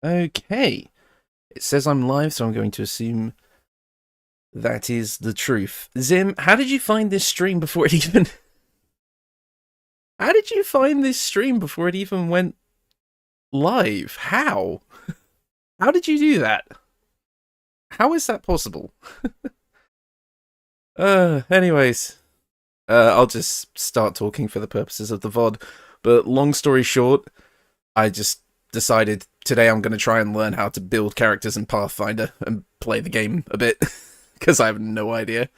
Okay. It says I'm live, so I'm going to assume that is the truth. Zim, how did you find this stream before it even... How did you find this stream before it even went live? How? How did you do that? How is that possible? Anyways. I'll just start talking for the purposes of the VOD. But long story short, I just decided today I'm going to try and learn how to build characters in Pathfinder and play the game a bit. Because I have no idea.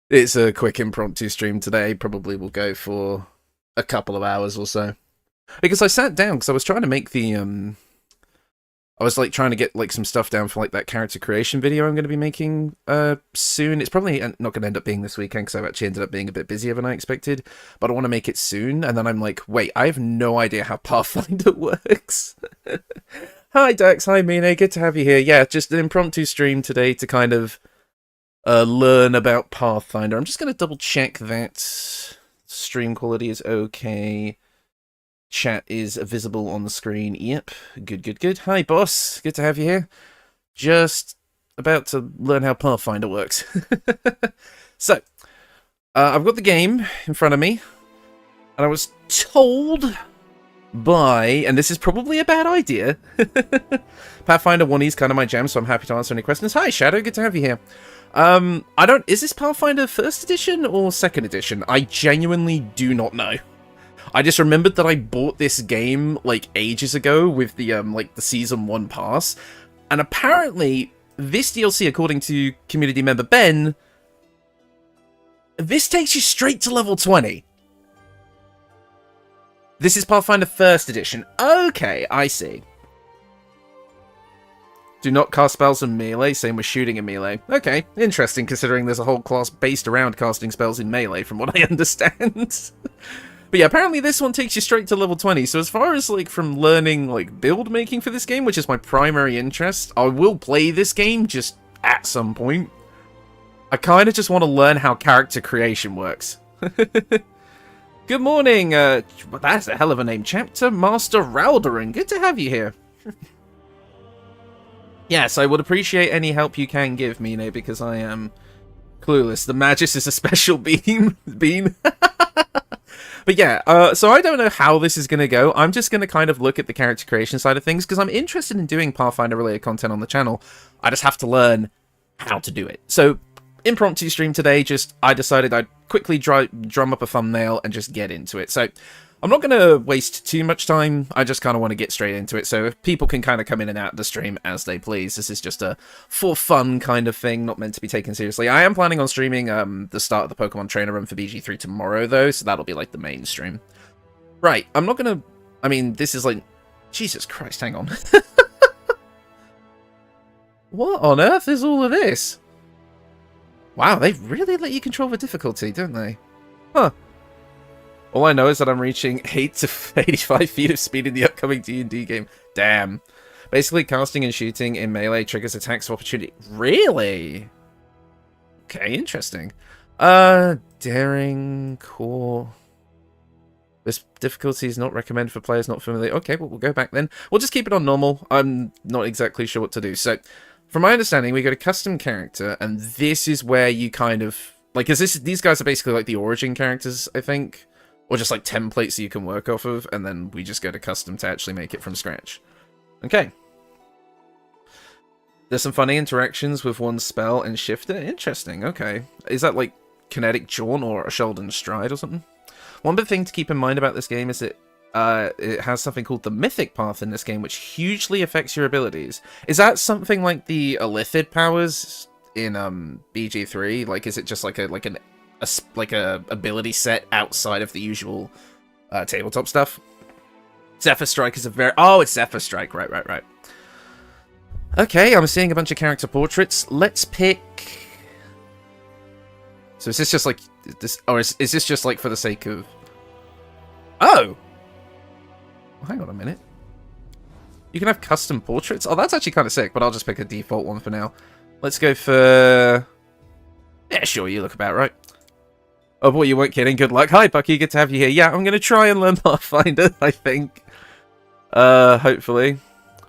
It's a quick impromptu stream today. Probably will go for a couple of hours or so. Because I sat down, because I was trying to make the... I was trying to get some stuff down for that character creation video I'm going to be making soon. It's probably not going to end up being this weekend because I've actually ended up being a bit busier than I expected. But I want to make it soon. And then I'm like, wait, I have no idea how Pathfinder works. Hi Dax, hi Mine, good to have you here. Yeah, just an impromptu stream today to kind of learn about Pathfinder. I'm just going to double check that stream quality is okay. Chat is visible on the screen. Yep. Good. Hi, boss. Good to have you here. Just about to learn how Pathfinder works. So, I've got the game in front of me. And I was told by, and this is probably a bad idea, Pathfinder 1E is kind of my jam, so I'm happy to answer any questions. Hi, Shadow. Good to have you here. Is this Pathfinder 1st edition or 2nd edition? I genuinely do not know. I just remembered that I bought this game, ages ago with the, the Season 1 pass. And apparently, this DLC, according to community member Ben, this takes you straight to level 20. This is Pathfinder 1st edition. Okay, I see. Do not cast spells in melee, same with shooting in melee. Okay, interesting, considering there's a whole class based around casting spells in melee, from what I understand. But yeah, apparently this one takes you straight to level 20, so as far as, from learning, build making for this game, which is my primary interest, I will play this game just at some point. I kind of just want to learn how character creation works. Good morning, that's a hell of a name, Chapter Master Raldoran. Good to have you here. Yes, I would appreciate any help you can give, Mine, because I am clueless. The Magus is a special bean. But yeah, so I don't know how this is going to go. I'm just going to kind of look at the character creation side of things, because I'm interested in doing Pathfinder-related content on the channel. I just have to learn how to do it. So, impromptu stream today, I decided I'd quickly drum up a thumbnail and just get into it. So, I'm not going to waste too much time. I just kind of want to get straight into it, so if people can kind of come in and out of the stream as they please. This is just a for fun kind of thing, not meant to be taken seriously. I am planning on streaming the start of the Pokemon Trainer Run for BG3 tomorrow, though, so that'll be the main stream. Right, I'm not going to... I mean, this is Jesus Christ, hang on. What on earth is all of this? Wow, they really let you control the difficulty, don't they? Huh. All I know is that I'm reaching 8 to 85 feet of speed in the upcoming D&D game. Damn. Basically, casting and shooting in melee triggers attacks of opportunity. Really? Okay, interesting. Daring, core... This difficulty is not recommended for players not familiar. Okay, well, we'll go back then. We'll just keep it on normal. I'm not exactly sure what to do. So, from my understanding, we go to custom character, and this is where you kind of... these guys are basically the origin characters, I think. Or just templates you can work off of, and then we just go to custom to actually make it from scratch. Okay. There's some funny interactions with one spell and shifter. Interesting, okay. Is that kinetic jaunt or a shoulder stride or something? One big thing to keep in mind about this game is that it has something called the Mythic path in this game, which hugely affects your abilities. Is that something like the Illithid powers in BG3? Is it just a ability set outside of the usual tabletop stuff? Zephyr Strike is a very... Oh, it's Zephyr Strike. Right. Okay, I'm seeing a bunch of character portraits. Let's pick... So is this just this... Or is this just for the sake of... Oh! Well, hang on a minute. You can have custom portraits? Oh, that's actually kind of sick, but I'll just pick a default one for now. Let's go for... Yeah, sure, you look about right. Oh boy, you weren't kidding. Good luck. Hi, Bucky. Good to have you here. Yeah, I'm going to try and learn Pathfinder, I think. Hopefully.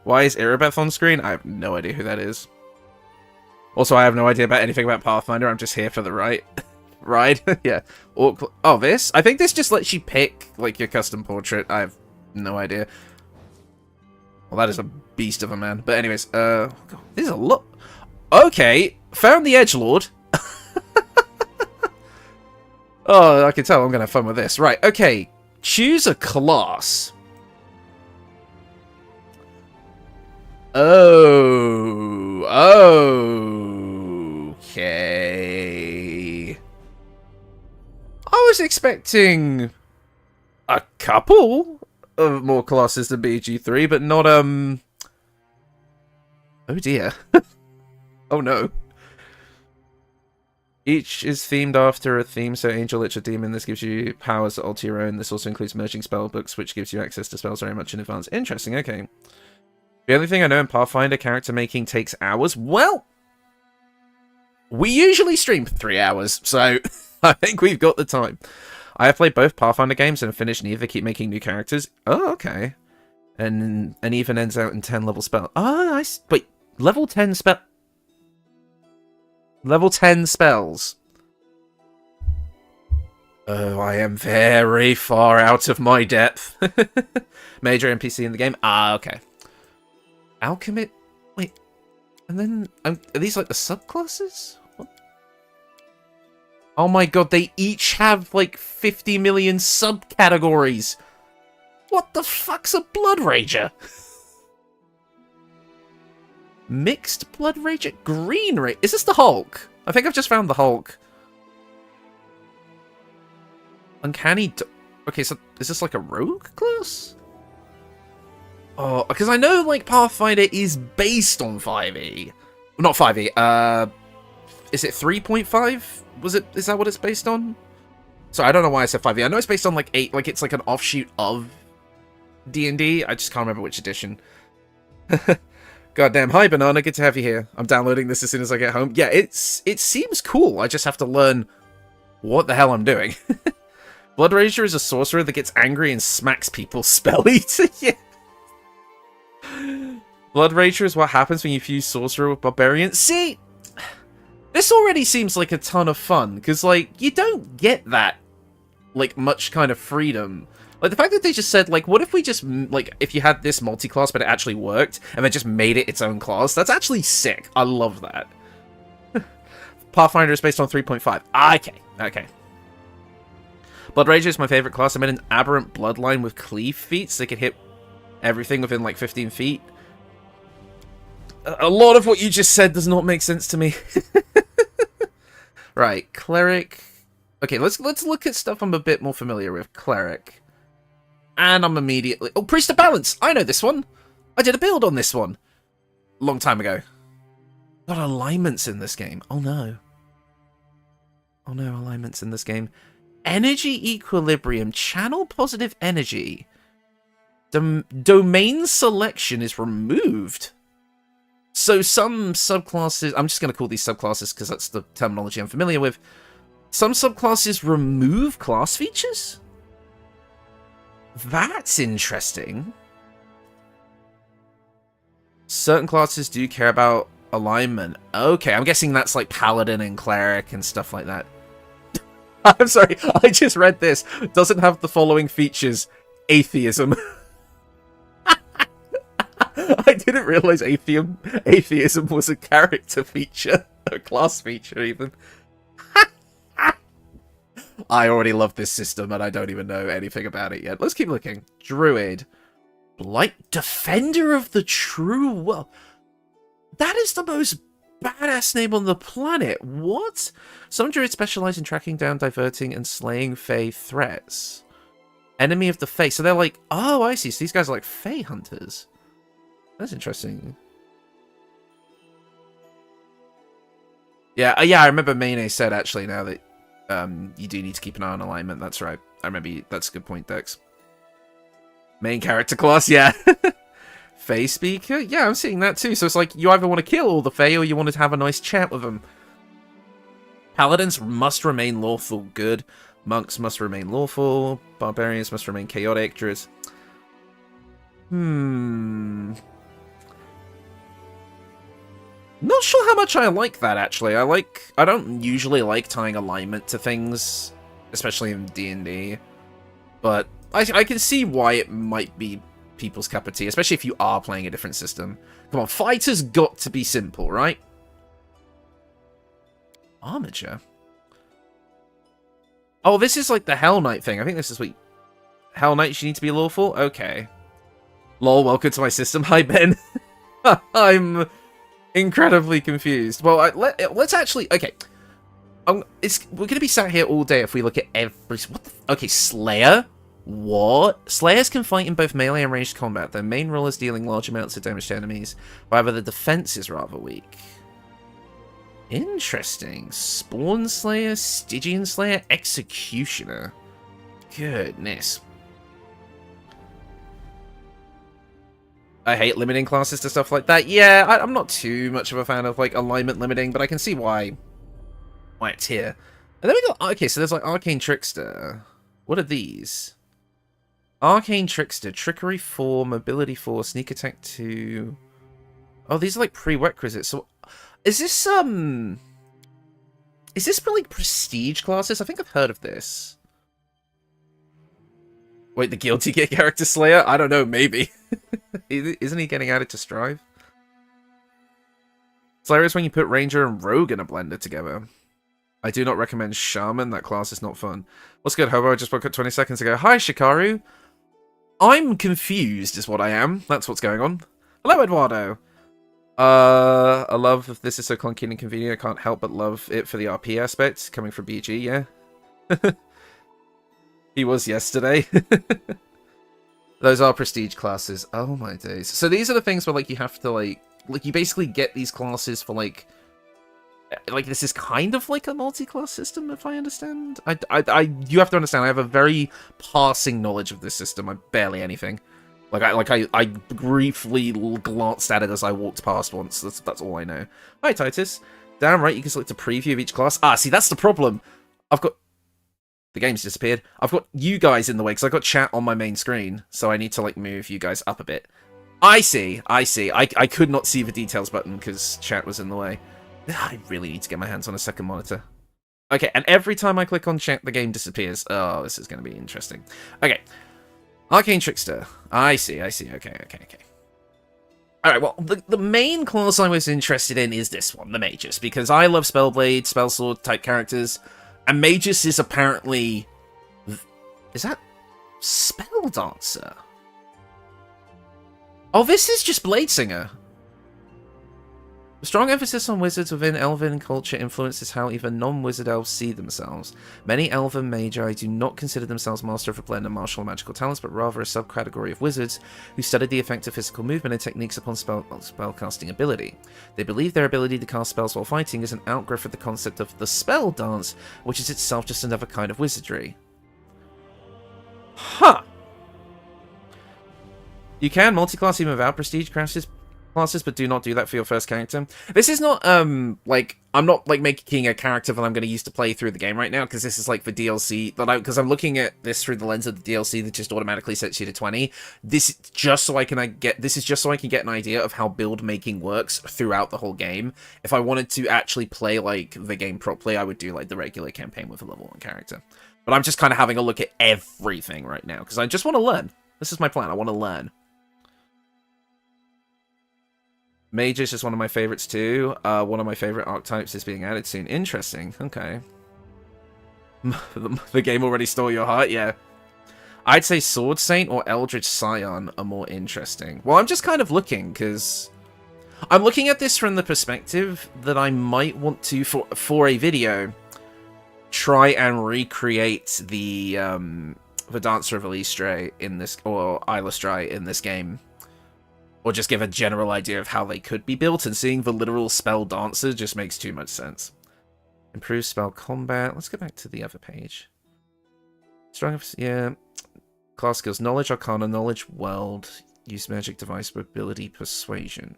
Why is Irabeth on screen? I have no idea who that is. Also, I have no idea about anything about Pathfinder. I'm just here for the ride. Yeah. Oh, this? I think this just lets you pick, like, your custom portrait. I have no idea. Well, that is a beast of a man. But anyways, this is a lot. Okay. Found the edgelord. Oh, I can tell I'm going to have fun with this. Right, okay. Choose a class. Oh. Okay. I was expecting a couple of more classes than BG3, but not, Oh dear. Oh no. Each is themed after a theme, so Angel, Lich, or Demon. This gives you powers that alter your own. This also includes merging spell books, which gives you access to spells very much in advance. Interesting, okay. The only thing I know in Pathfinder character making takes hours. Well, we usually stream for 3 hours, so I think we've got the time. I have played both Pathfinder games and finished neither. Keep making new characters. Oh, okay. And even ends out in 10 level spell. Oh, wait, level 10 spell... Level 10 spells. Oh, I am very far out of my depth. Major NPC in the game. Ah, okay. Alchemist. Wait. And then, are these like the subclasses? What? Oh my god, they each have like 50 million subcategories. What the fuck's a Blood Rager? Mixed Blood Rager? Green Rager? Is this the Hulk? I think I've just found the Hulk. Uncanny... Okay, so is this like a rogue class? Oh, because I know, like, Pathfinder is based on 5e. Not 5e, is it 3.5? Is that what it's based on? Sorry, I don't know why I said 5e. I know it's based on, like, 8, like, it's like an offshoot of D&D. I just can't remember which edition. Goddamn, hi Banana, good to have you here. I'm downloading this as soon as I get home. Yeah, it seems cool. I just have to learn what the hell I'm doing. Blood Rager is a sorcerer that gets angry and smacks people. Spell Eater, yeah. Blood Rager is what happens when you fuse sorcerer with barbarian. See, this already seems like a ton of fun, because, like, you don't get that, like, much kind of freedom. Like, the fact that they just said, like, what if we just, like, if you had this multi-class, but it actually worked, and they just made it its own class? That's actually sick. I love that. Pathfinder is based on 3.5. Okay. Blood Rager is my favorite class. I'm in an aberrant bloodline with cleave feats. They can hit everything within, like, 15 feet. A lot of what you just said does not make sense to me. Right, Cleric. Okay, let's look at stuff I'm a bit more familiar with. Cleric. And I'm immediately... Oh, Priest of Balance! I know this one! I did a build on this one! Long time ago. Got alignments in this game. Oh no. Oh no, alignments in this game. Energy Equilibrium. Channel positive energy. Domain selection is removed. So some subclasses... I'm just going to call these subclasses because that's the terminology I'm familiar with. Some subclasses remove class features? That's interesting. Certain classes do care about alignment. Okay, I'm guessing that's like Paladin and Cleric and stuff like that. I'm sorry, I just read this. Doesn't have the following features. Atheism. I didn't realize atheism was a character feature. A class feature, even. I already love this system, and I don't even know anything about it yet. Let's keep looking. Druid. Blight Defender of the True World. That is the most badass name on the planet. What? Some druids specialize in tracking down, diverting, and slaying Fey threats. Enemy of the Fey. So they're like, oh, I see. So these guys are like Fey hunters. That's interesting. Yeah, I remember Mayne said, actually, now that you do need to keep an eye on alignment. That's right. I remember that's a good point, Dex. Main character class, yeah. Fey speaker? Yeah, I'm seeing that too. So it's like, you either want to kill all the Fey or you want to have a nice chat with them. Paladins must remain lawful good. Monks must remain lawful. Barbarians must remain chaotic. Druids. Not sure how much I like that, actually. I don't usually like tying alignment to things, especially in D&D. But I can see why it might be people's cup of tea, especially if you are playing a different system. Come on, fighter's got to be simple, right? Armature. Oh, this is like the Hell Knight thing. I think this is what... Hell Knights, you need to be lawful? Okay. Lol, welcome to my system. Hi, Ben. I'm incredibly confused. Well, let's actually... Okay. We're going to be sat here all day if we look at every... What the... Okay, Slayer? What? Slayers can fight in both melee and ranged combat. Their main role is dealing large amounts of damage to enemies. However, the defense is rather weak. Interesting. Spawn Slayer, Stygian Slayer, Executioner. Goodness. I hate limiting classes to stuff like that. Yeah, I'm not too much of a fan of like alignment limiting, but I can see why it's here. And then we got... Okay, so there's like Arcane Trickster. What are these? Arcane Trickster, Trickery 4, Mobility 4, Sneak Attack 2. Oh, these are like prerequisites. So, is this for like prestige classes? I think I've heard of this. Wait, the Guilty Gear character Slayer? I don't know, maybe. Isn't he getting added to Strive? Slayer is when you put Ranger and Rogue in a blender together. I do not recommend Shaman. That class is not fun. What's good, Hobo? I just woke up 20 seconds ago. Hi, Shikaru. I'm confused is what I am. That's what's going on. Hello, Eduardo. I love if this is so clunky and inconvenient. I can't help but love it for the RP aspect. Coming from BG, yeah. He was yesterday. Those are prestige classes. Oh my days. So these are the things where like you have to like you basically get these classes for like this is kind of like a multi-class system, if I understand. You have to understand, I have a very passing knowledge of this system. I barely anything. I briefly glanced at it as I walked past once. That's all I know. Hi, Titus. Damn right, you can select a preview of each class. Ah, see, that's the problem. I've got... The game's disappeared. I've got you guys in the way, because I've got chat on my main screen, so I need to, like, move you guys up a bit. I see. I could not see the details button, because chat was in the way. I really need to get my hands on a second monitor. Okay, and every time I click on chat, the game disappears. Oh, this is going to be interesting. Okay. Arcane Trickster. I see. Okay. Alright, well, the main class I was interested in is this one, the Magus, because I love Spellblade, Spellsword type characters, and Magus is apparently... Is that... Spell Dancer? Oh, this is just Blade Singer. A strong emphasis on wizards within elven culture influences how even non-wizard elves see themselves. Many elven magi do not consider themselves master of a blend of martial and magical talents, but rather a subcategory of wizards who studied the effect of physical movement and techniques upon spellcasting ability. They believe their ability to cast spells while fighting is an outgrowth of the concept of the spell dance, which is itself just another kind of wizardry. Huh! You can multi-class even without prestige classes, but do not do that for your first character. This is not, like, I'm not, like, making a character that I'm going to use to play through the game right now, because this is, like, the DLC, because I'm looking at this through the lens of the DLC that just automatically sets you to 20. This is just so I can get an idea of how build making works throughout the whole game. If I wanted to actually play, like, the game properly, I would do, like, the regular campaign with a level 1 character. But I'm just kind of having a look at everything right now, because I just want to learn. This is my plan, I want to learn. Magus is one of my favorites too. One of my favorite archetypes is being added soon. Interesting. Okay. The game already stole your heart? Yeah. I'd say Sword Saint or Eldritch Scion are more interesting. Well, I'm just kind of looking, because... I'm looking at this from the perspective that I might want to, for a video, try and recreate the Dancer of Elistre in this, or Elistre in this game. Or just give a general idea of how they could be built, and seeing the literal spell dancer just makes too much sense. Improve spell combat. Let's go back to the other page. Strong, yeah. Class skills: knowledge, arcana, knowledge, world, use magic device, ability, persuasion.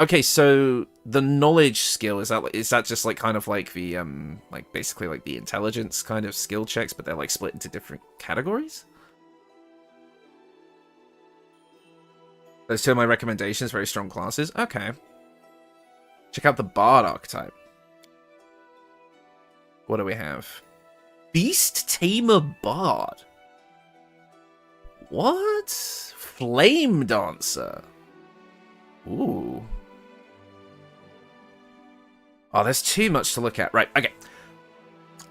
Okay, so the knowledge skill, is that just like kind of like the like basically like the intelligence kind of skill checks, but they're like split into different categories? Those two are my recommendations. Very strong classes. Okay. Check out the Bard archetype. What do we have? Beast Tamer Bard. What? Flame Dancer. Ooh. Oh, there's too much to look at. Right, okay.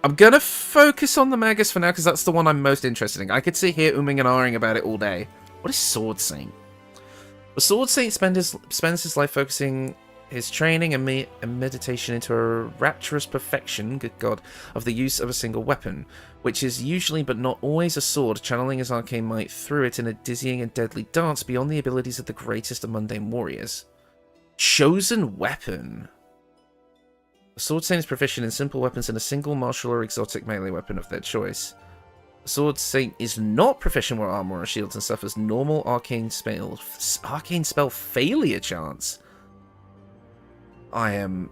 I'm gonna focus on the Magus for now, because that's the one I'm most interested in. I could sit here umming and ahhing about it all day. What is Sword Saint? The Sword Saint spends his life focusing his training and meditation into a rapturous perfection, good god, of the use of a single weapon, which is usually but not always a sword, channeling his arcane might through it in a dizzying and deadly dance beyond the abilities of the greatest of mundane warriors. Chosen weapon. The Sword Saint is proficient in simple weapons and a single martial or exotic melee weapon of their choice. The Sword Saint is not proficient with armor or shields and suffers normal arcane spell failure chance. I am...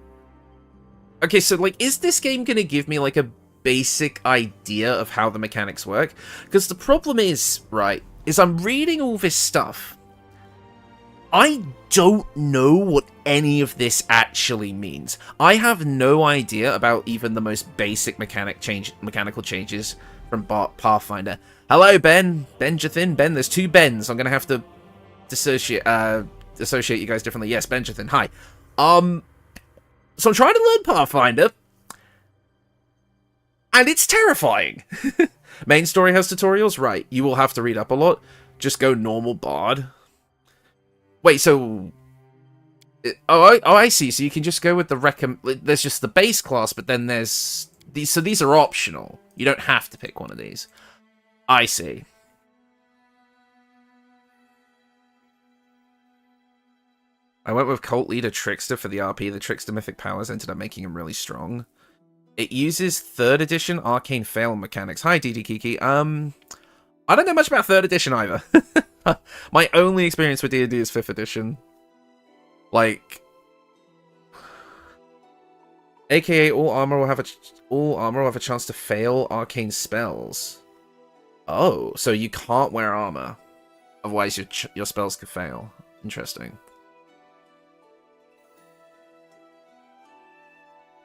Okay, so, like, is this game gonna give me, like, a basic idea of how the mechanics work? Because the problem is, right, is I'm reading all this stuff. I don't know what any of this actually means. I have no idea about even the most basic mechanical changes from Pathfinder. Hello, Ben. Benjathan. Ben, there's two Bens. I'm gonna have to associate you guys differently. Yes, Benjathan. Hi. So I'm trying to learn Pathfinder, and it's terrifying. Main story has tutorials? Right. You will have to read up a lot. Just go normal Bard. Wait, so... Oh, I see. So you can just go with the there's just the base class, but then there's... So these are optional. You don't have to pick one of these. I see. I went with Cult Leader Trickster for the RP. The Trickster Mythic powers ended up making him really strong. It uses 3rd edition Arcane Fail mechanics. Hi, DD Kiki. I don't know much about 3rd edition either. My only experience with D&D is 5th edition. Like... AKA all armor will have a chance to fail arcane spells. Oh, so you can't wear armor. Otherwise your spells could fail. Interesting.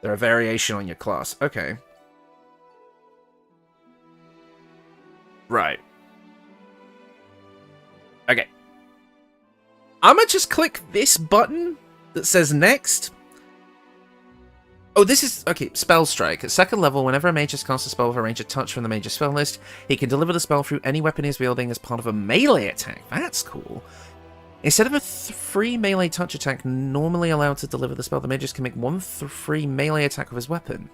They're a variation on your class. Okay. Right. Okay. I'ma just click this button that says next. Oh, this is... Okay, Spell Strike. At 2nd level, whenever a mage has cast a spell with a range of touch from the mage's spell list, he can deliver the spell through any weapon he is wielding as part of a melee attack. That's cool. Instead of a free melee touch attack normally allowed to deliver the spell, the mages can make one free melee attack with his weapon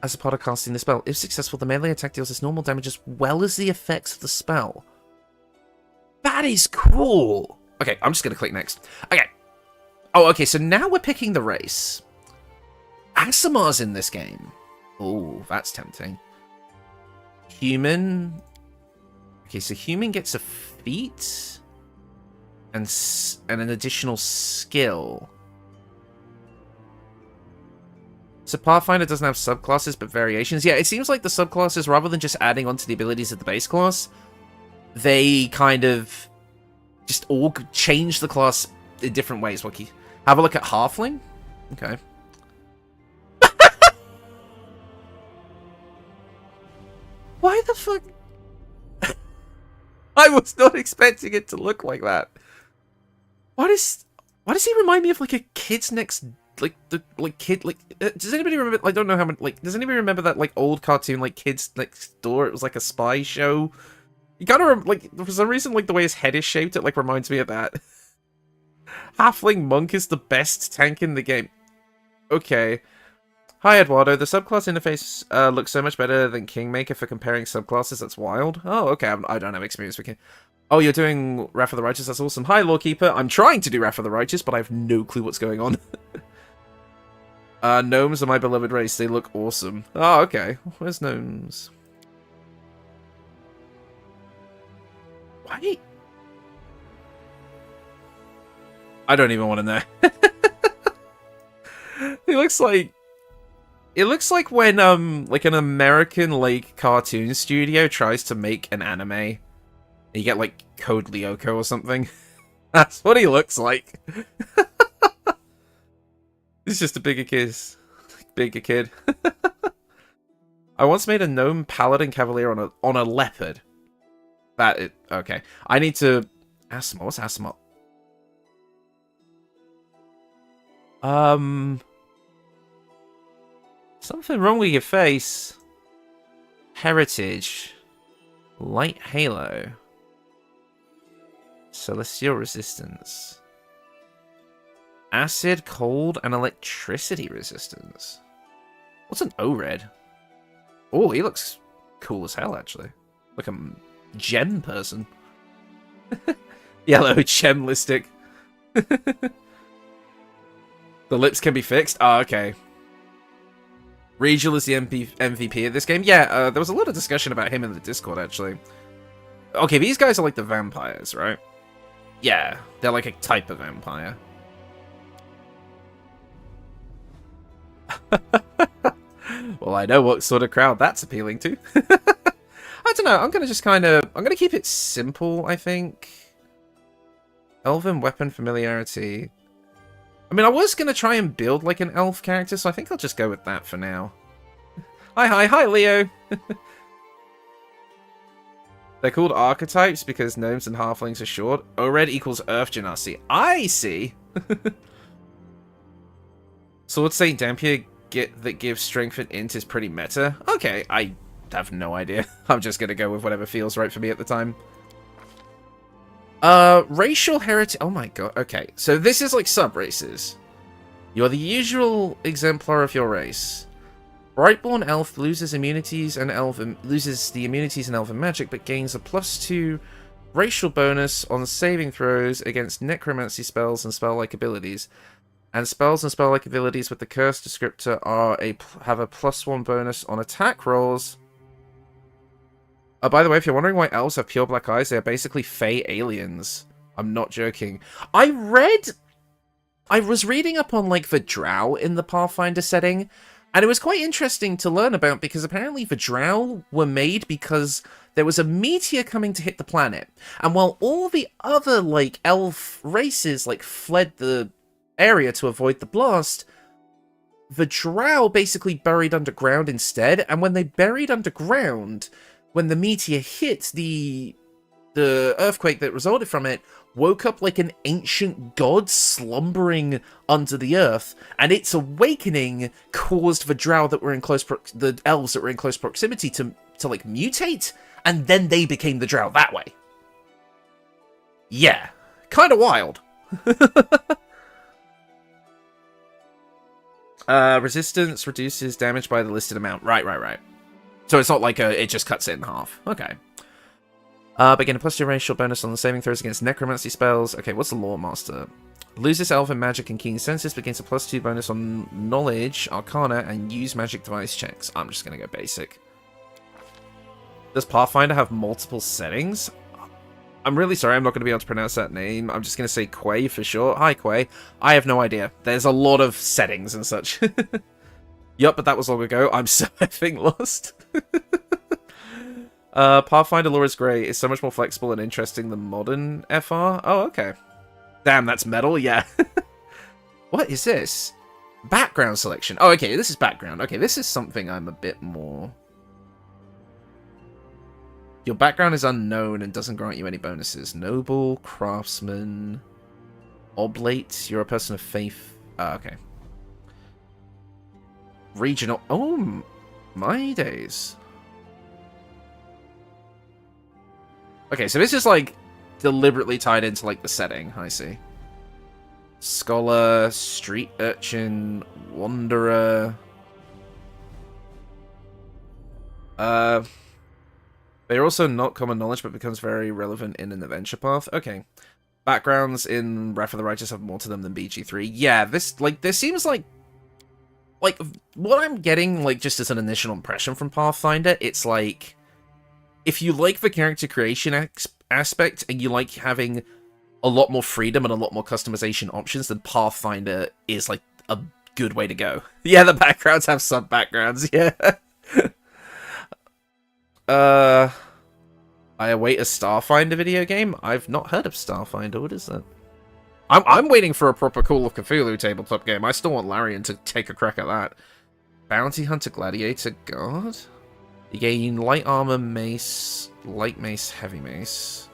as a part of casting the spell. If successful, the melee attack deals its normal damage as well as the effects of the spell. That is cool! Okay, I'm just gonna click next. Okay. Oh, okay, so now we're picking the race. Asimar's in this game. Oh, that's tempting. Human. Okay, so human gets a feat and an additional skill. So Pathfinder doesn't have subclasses, but variations. Yeah, it seems like the subclasses, rather than just adding on to the abilities of the base class, they kind of just all change the class in different ways. Wookie. Have a look at Halfling. Okay. Why the fuck? I was not expecting it to look like that. Why does he remind me of like a Kid's Next, does anybody remember? I don't know how many. Does anybody remember that like old cartoon like Kids Next Door? It was like a spy show. You gotta for some reason the way his head is shaped, it like reminds me of that. Halfling Monk is the best tank in the game. Okay. Hi, Eduardo. The subclass interface looks so much better than Kingmaker for comparing subclasses. That's wild. Oh, okay. I don't have experience with King. Oh, you're doing Wrath of the Righteous. That's awesome. Hi, Lawkeeper. I'm trying to do Wrath of the Righteous, but I have no clue what's going on. Gnomes are my beloved race. They look awesome. Oh, okay. Where's gnomes? Why? I don't even want to know. It looks like when like an American cartoon studio tries to make an anime You get, like, Code Lyoko or something. That's what he looks like. He's just a bigger kid. Bigger kid. I once made a gnome paladin cavalier on a leopard. Okay. I need to... Asthma. What's asthma? Something wrong with your face. Heritage. Light halo. Celestial resistance. Acid, cold, and electricity resistance. What's an O-red? Oh, he looks cool as hell, actually. Like a gem person. Yellow gemlistic. The lips can be fixed? Oh, okay. Regal is the MVP of this game. Yeah, there was a lot of discussion about him in the Discord, actually. Okay, these guys are like the vampires, right? Yeah, they're like a type of vampire. Well, I know what sort of crowd that's appealing to. I don't know, I'm gonna keep it simple, I think. Elven weapon familiarity. I mean, I was gonna try and build like an elf character, so I think I'll just go with that for now. Hi, Leo! They're called archetypes because gnomes and halflings are short. O-red equals Earth Genasi. I see! Sword Saint Dampier that gives strength and int is pretty meta. Okay, I have no idea. I'm just gonna go with whatever feels right for me at the time. Racial heritage. Oh my god. Okay, so this is like sub-races. You're the usual exemplar of your race. Brightborn elf loses the immunities and elven magic, but gains a +2 racial bonus on saving throws against necromancy spells and spell-like abilities. And spells and spell-like abilities with the curse descriptor have a +1 bonus on attack rolls. By the way, if you're wondering why elves have pure black eyes, they are basically fey aliens. I'm not joking. I was reading up on, like, the drow in the Pathfinder setting, and it was quite interesting to learn about, because apparently the drow were made because there was a meteor coming to hit the planet. And while all the other, like, elf races, like, fled the area to avoid the blast, the drow basically buried underground instead, and when they buried underground, when the meteor hit, the earthquake that resulted from it woke up like an ancient god slumbering under the earth, and its awakening caused the drow that were in the elves that were in close proximity to like mutate, and then they became the drow that way. Yeah, kind of wild. Resistance reduces damage by the listed amount. Right. So it's not like it just cuts it in half. Okay. But again, a +2 racial bonus on the saving throws against necromancy spells. Okay, what's the Lore Master? Loses elven magic and keen senses, but gains a +2 bonus on knowledge, arcana, and use magic device checks. I'm just gonna go basic. Does Pathfinder have multiple settings? I'm really sorry, I'm not going to be able to pronounce that name. I'm just going to say Quay for short. Hi, Quay. I have no idea. There's a lot of settings and such. Yup, but that was long ago. I'm so effing lost. Pathfinder lore is great. It's so much more flexible and interesting than modern FR. Oh, okay. Damn, that's metal? Yeah. What is this? Background selection. Oh, okay, this is background. Okay, this is something I'm a bit more... Your background is unknown and doesn't grant you any bonuses. Noble, craftsman, oblate. You're a person of faith. Okay. Regional. Oh, my days. Okay, so this is like deliberately tied into like the setting. I see. Scholar, street urchin, wanderer. They're also not common knowledge, but becomes very relevant in an adventure path. Okay. Backgrounds in Wrath of the Righteous have more to them than BG3. Yeah, this seems like what I'm getting, like, just as an initial impression from Pathfinder, it's like, if you like the character creation aspect, and you like having a lot more freedom and a lot more customization options, then Pathfinder is, like, a good way to go. Yeah, the backgrounds have sub-backgrounds, yeah. I await a Starfinder video game. I've not heard of Starfinder. What is that? I'm waiting for a proper Call of Cthulhu tabletop game. I still want Larian to take a crack at that. Bounty Hunter Gladiator God. You gain light armor, mace, light mace, heavy mace.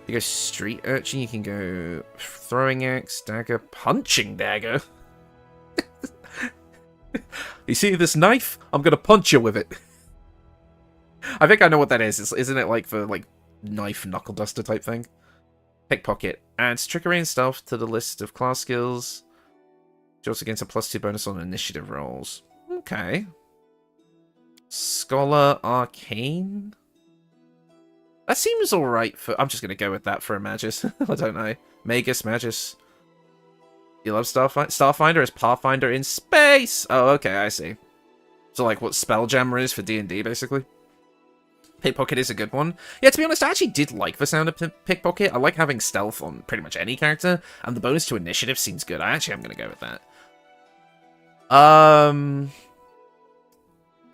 You go street urchin. You can go throwing axe, dagger, punching dagger. You see this knife? I'm gonna punch you with it. I think I know what that is. Isn't it like for like knife knuckle duster type thing? Pickpocket. Adds trickery and stealth to the list of class skills. She also gains a +2 bonus on initiative rolls. Okay. Scholar Arcane? That seems alright for... I'm just going to go with that for a Magus. I don't know. Magus. You love Starfinder? Starfinder is Pathfinder in space! Oh, okay, I see. So like what Spelljammer is for D&D, basically. Pickpocket is a good one. Yeah, to be honest, I actually did like the sound of Pickpocket. I like having stealth on pretty much any character, and the bonus to initiative seems good. I actually am going to go with that. Oh,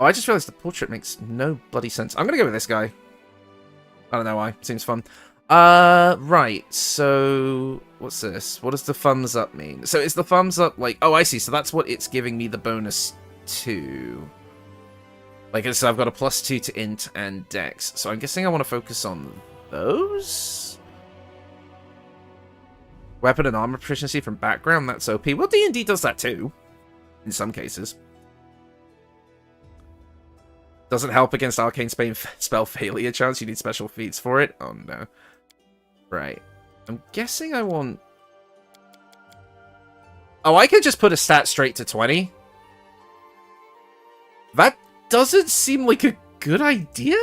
I just realized the portrait makes no bloody sense. I'm going to go with this guy. I don't know why. Seems fun. Right. So, what's this? What does the thumbs up mean? So, is the thumbs up like... Oh, I see. So, that's what it's giving me the bonus to. Like, so I've got a +2 to int and dex. So, I'm guessing I want to focus on those? Weapon and armor proficiency from background. That's OP. Well, D&D does that too. In some cases. Doesn't help against arcane spell failure chance. You need special feats for it. Oh, no. Right. I'm guessing I want... Oh, I could just put a stat straight to 20. That doesn't seem like a good idea.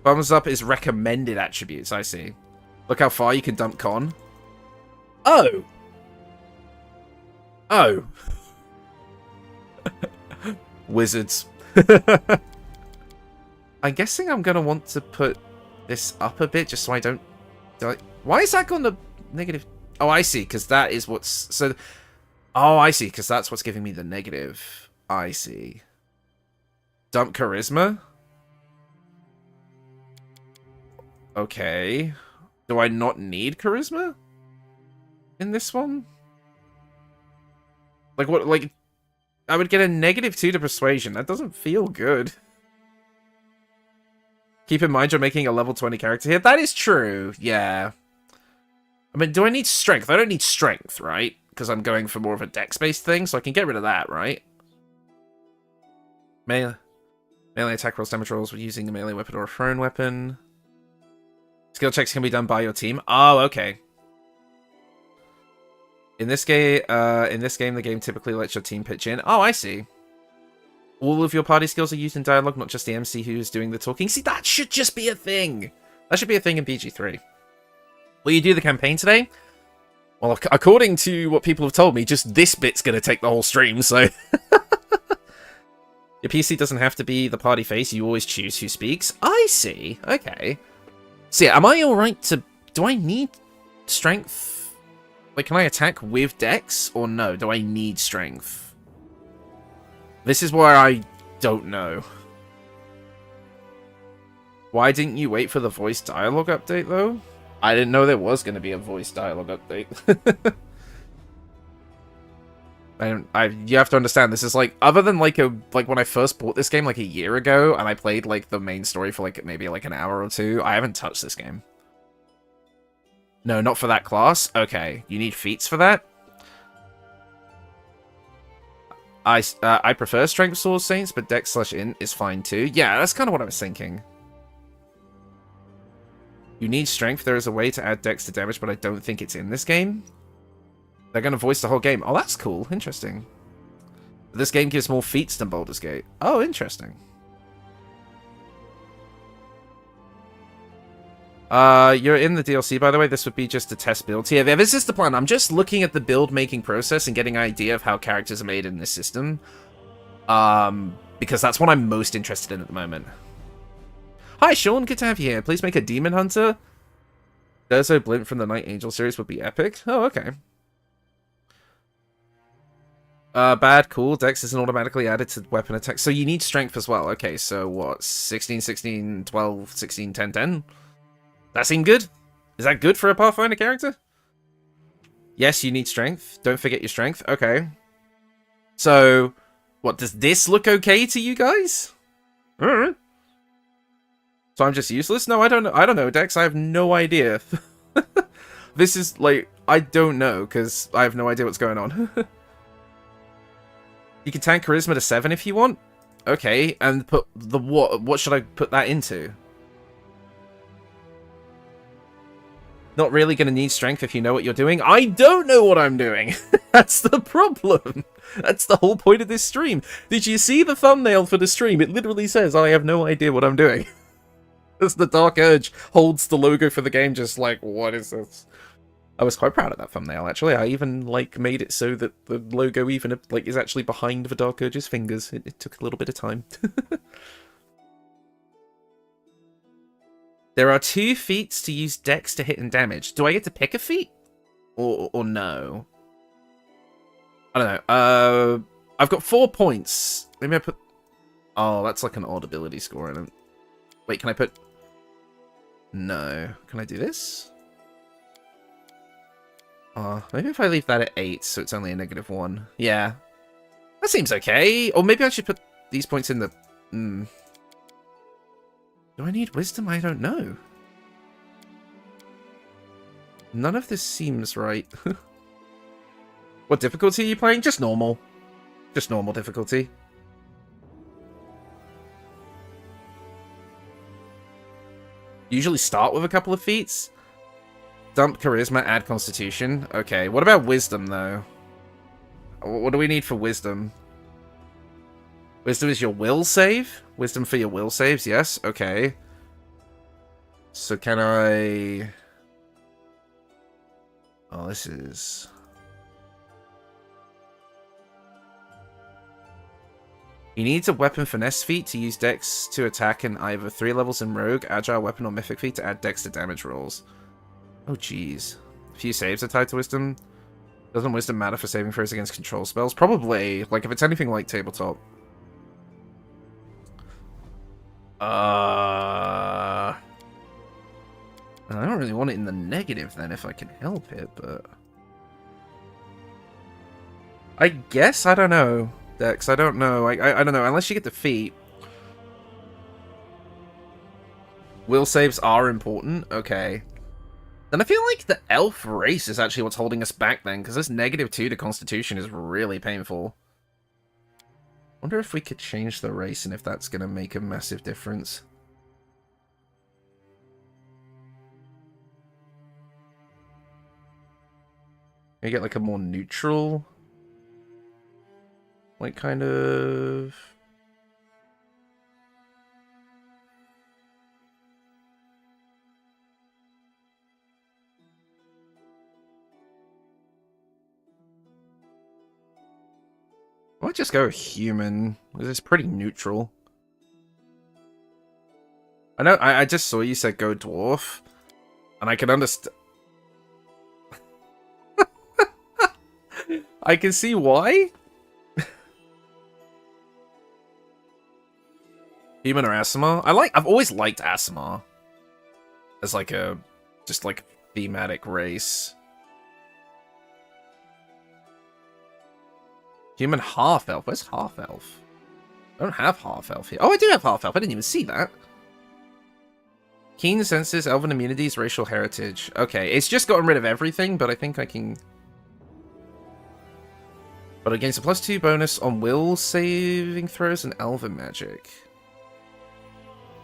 Thumbs up is recommended attributes, I see. Look how far you can dump con. Oh! Oh. Wizards. I'm guessing I'm going to want to put this up a bit just so I don't... Why is that gone to negative? Oh, I see, because that is what's... So, oh, I see, because that's what's giving me the negative. I see. Dump charisma? Okay. Do I not need charisma? In this one? Like, what, like... I would get a -2 to persuasion. That doesn't feel good. Keep in mind you're making a level 20 character here. That is true, yeah. I mean, do I need strength? I don't need strength, right? Because I'm going for more of a dex-based thing, so I can get rid of that, right? Melee attack rolls, damage rolls with using a melee weapon or a thrown weapon. Skill checks can be done by your team. Oh, okay. In this game, the game typically lets your team pitch in. Oh, I see. All of your party skills are used in dialogue, not just the MC who's doing the talking. See, that should just be a thing. That should be a thing in BG3. Will you do the campaign today? Well, according to what people have told me, just this bit's going to take the whole stream, so... Your PC doesn't have to be the party face. You always choose who speaks. I see. Okay. So yeah, am I alright to... Do I need strength? Like, can I attack with dex? Or no? Do I need strength? This is where I don't know. Why didn't you wait for the voice dialogue update, though? I didn't know there was going to be a voice dialogue update. You have to understand, this is like, other than like when I first bought this game like a year ago, and I played like the main story for like maybe like an hour or two, I haven't touched this game. No, not for that class? Okay, you need feats for that? I prefer Strength Sword Saints, but Dex/Int is fine too. Yeah, that's kind of what I was thinking. You need Strength. There is a way to add Dex to damage, but I don't think it's in this game. They're going to voice the whole game. Oh, that's cool. Interesting. This game gives more feats than Baldur's Gate. Oh, interesting. You're in the DLC, by the way. This would be just a test build. Yeah, this is the plan. I'm just looking at the build-making process and getting an idea of how characters are made in this system. Because that's what I'm most interested in at the moment. Hi, Sean. Good to have you here. Please make a Demon Hunter. Durzo Blint from the Night Angel series would be epic. Oh, okay. Bad, cool. Dex isn't automatically added to weapon attack. So you need strength as well. Okay, so what? 16, 16, 12, 16, 10, 10? That seem good? Is that good for a Pathfinder character? Yes, you need strength. Don't forget your strength. Okay. So, what, does this look okay to you guys? So I'm just useless? No, I don't know, Dex. I have no idea. This is, like, I don't know, because I have no idea what's going on. You can tank charisma to 7 if you want. Okay, and put the what should I put that into? Not really going to need strength if you know what you're doing. I don't know what I'm doing. That's the problem. That's the whole point of this stream. Did you see the thumbnail for the stream? It literally says, I have no idea what I'm doing. As the Dark Urge holds the logo for the game, just like, what is this? I was quite proud of that thumbnail, actually. I even, like, made it so that the logo even, like, is actually behind the Dark Urge's fingers. It took a little bit of time. There are 2 feats to use Dex to hit and damage. Do I get to pick a feat? Or no? I don't know. I've got 4 points. Maybe I put... Oh, that's like an odd ability score. Wait, can I put... No. Can I do this? Maybe if I leave that at 8, so it's only a -1. Yeah. That seems okay. Or maybe I should put these points in the... Do I need wisdom? I don't know. None of this seems right. What difficulty are you playing? Just normal. Just normal difficulty. Usually start with a couple of feats. Dump charisma, add constitution. Okay, what about wisdom, though? What do we need for wisdom? Wisdom is your will save? Wisdom for your will saves, yes. Okay. So can I... Oh, this is... He needs a weapon finesse feat to use Dex to attack in either 3 levels in Rogue, Agile Weapon, or Mythic feat to add Dex to damage rolls. Oh, jeez. A few saves are tied to Wisdom. Doesn't Wisdom matter for saving throws against control spells? Probably. Like, if it's anything like Tabletop. I don't really want it in the negative, then, if I can help it, but... I guess? I don't know, Dex. I don't know. I don't know. Unless you get the feat. Will saves are important? Okay. Then I feel like the elf race is actually what's holding us back, then, because this -2 to Constitution is really painful. Wonder if we could change the race and if that's going to make a massive difference. You get like a more neutral, like kind of... I might just go human, because it's pretty neutral. I know, I just saw you said go dwarf, and I can understand... I can see why. Human or Aasimar? I've always liked Aasimar as like a just like thematic race. Human half-elf. Where's half-elf? I don't have half-elf here. Oh, I do have half-elf. I didn't even see that. Keen senses, elven immunities, racial heritage. Okay, it's just gotten rid of everything, but I think I can... But it gains a +2 bonus on will saving throws and elven magic.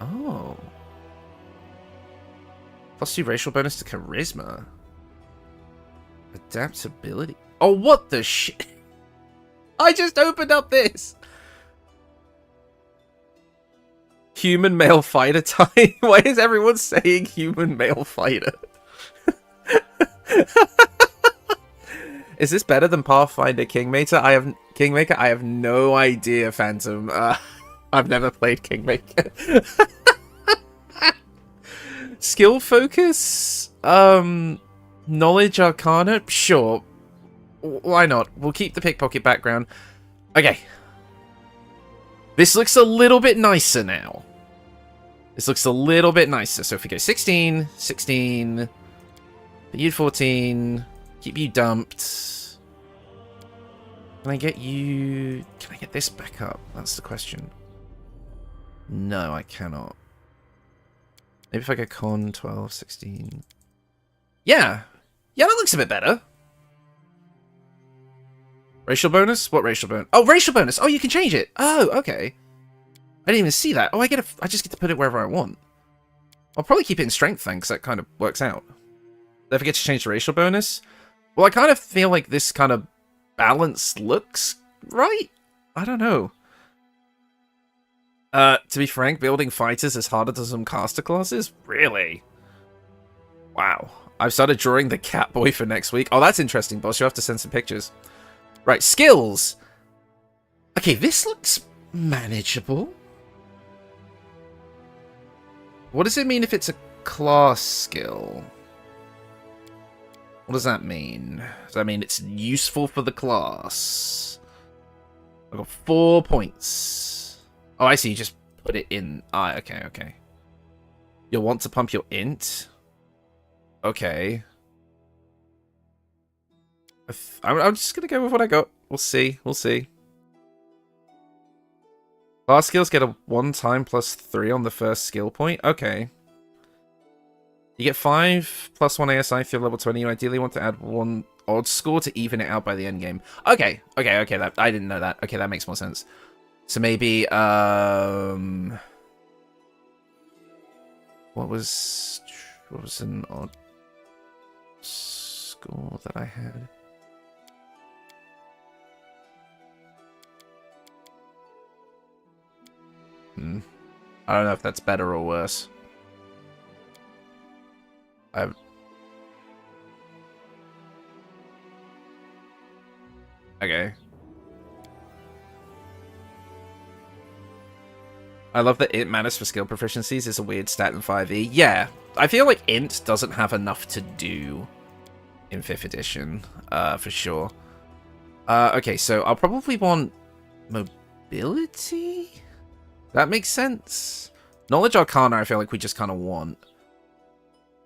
Oh. +2 racial bonus to charisma. Adaptability. Oh, what the shit? I just opened up this. Human male fighter type. Why is everyone saying human male fighter? Is this better than Pathfinder Kingmaker? I have no idea, Phantom. I've never played Kingmaker. Skill focus? Knowledge Arcana? Sure. Why not? We'll keep the pickpocket background. Okay. This looks a little bit nicer now. This looks a little bit nicer. So if we go 16, 16, put you 14, keep you dumped. Can I get you... Can I get this back up? That's the question. No, I cannot. Maybe if I go con 12, 16... Yeah! Yeah, that looks a bit better. Racial bonus? What racial bonus? Oh, racial bonus! Oh, you can change it! Oh, okay. I didn't even see that. Oh, I just get to put it wherever I want. I'll probably keep it in strength then, because that kind of works out. Did I forget to change the racial bonus? Well, I kind of feel like this kind of balance looks right? I don't know. To be frank, building fighters is harder than some caster classes? Really? Wow. I've started drawing the Catboy for next week. Oh, that's interesting, boss. You'll have to send some pictures. Right, skills. Okay, this looks manageable. What does it mean if it's a class skill? What does that mean? Does that mean it's useful for the class? I've got 4 points. Oh, I see. You just put it in. Ah, okay, okay. You'll want to pump your int. Okay. I'm just going to go with what I got. We'll see. We'll see. Class skills get a 1 time plus 3 on the first skill point. Okay. You get 5 plus 1 ASI if you're level 20. You ideally want to add 1 odd score to even it out by the end game. Okay. Okay, okay. That, I didn't know that. Okay, that makes more sense. So maybe, what was an odd score that I had? I don't know if that's better or worse. Okay. I love that int matters for skill proficiencies. It's a weird stat in 5e. Yeah, I feel like int doesn't have enough to do in 5th edition, for sure. Okay, so I'll probably want mobility? That makes sense. Knowledge Arcana, I feel like we just kind of want.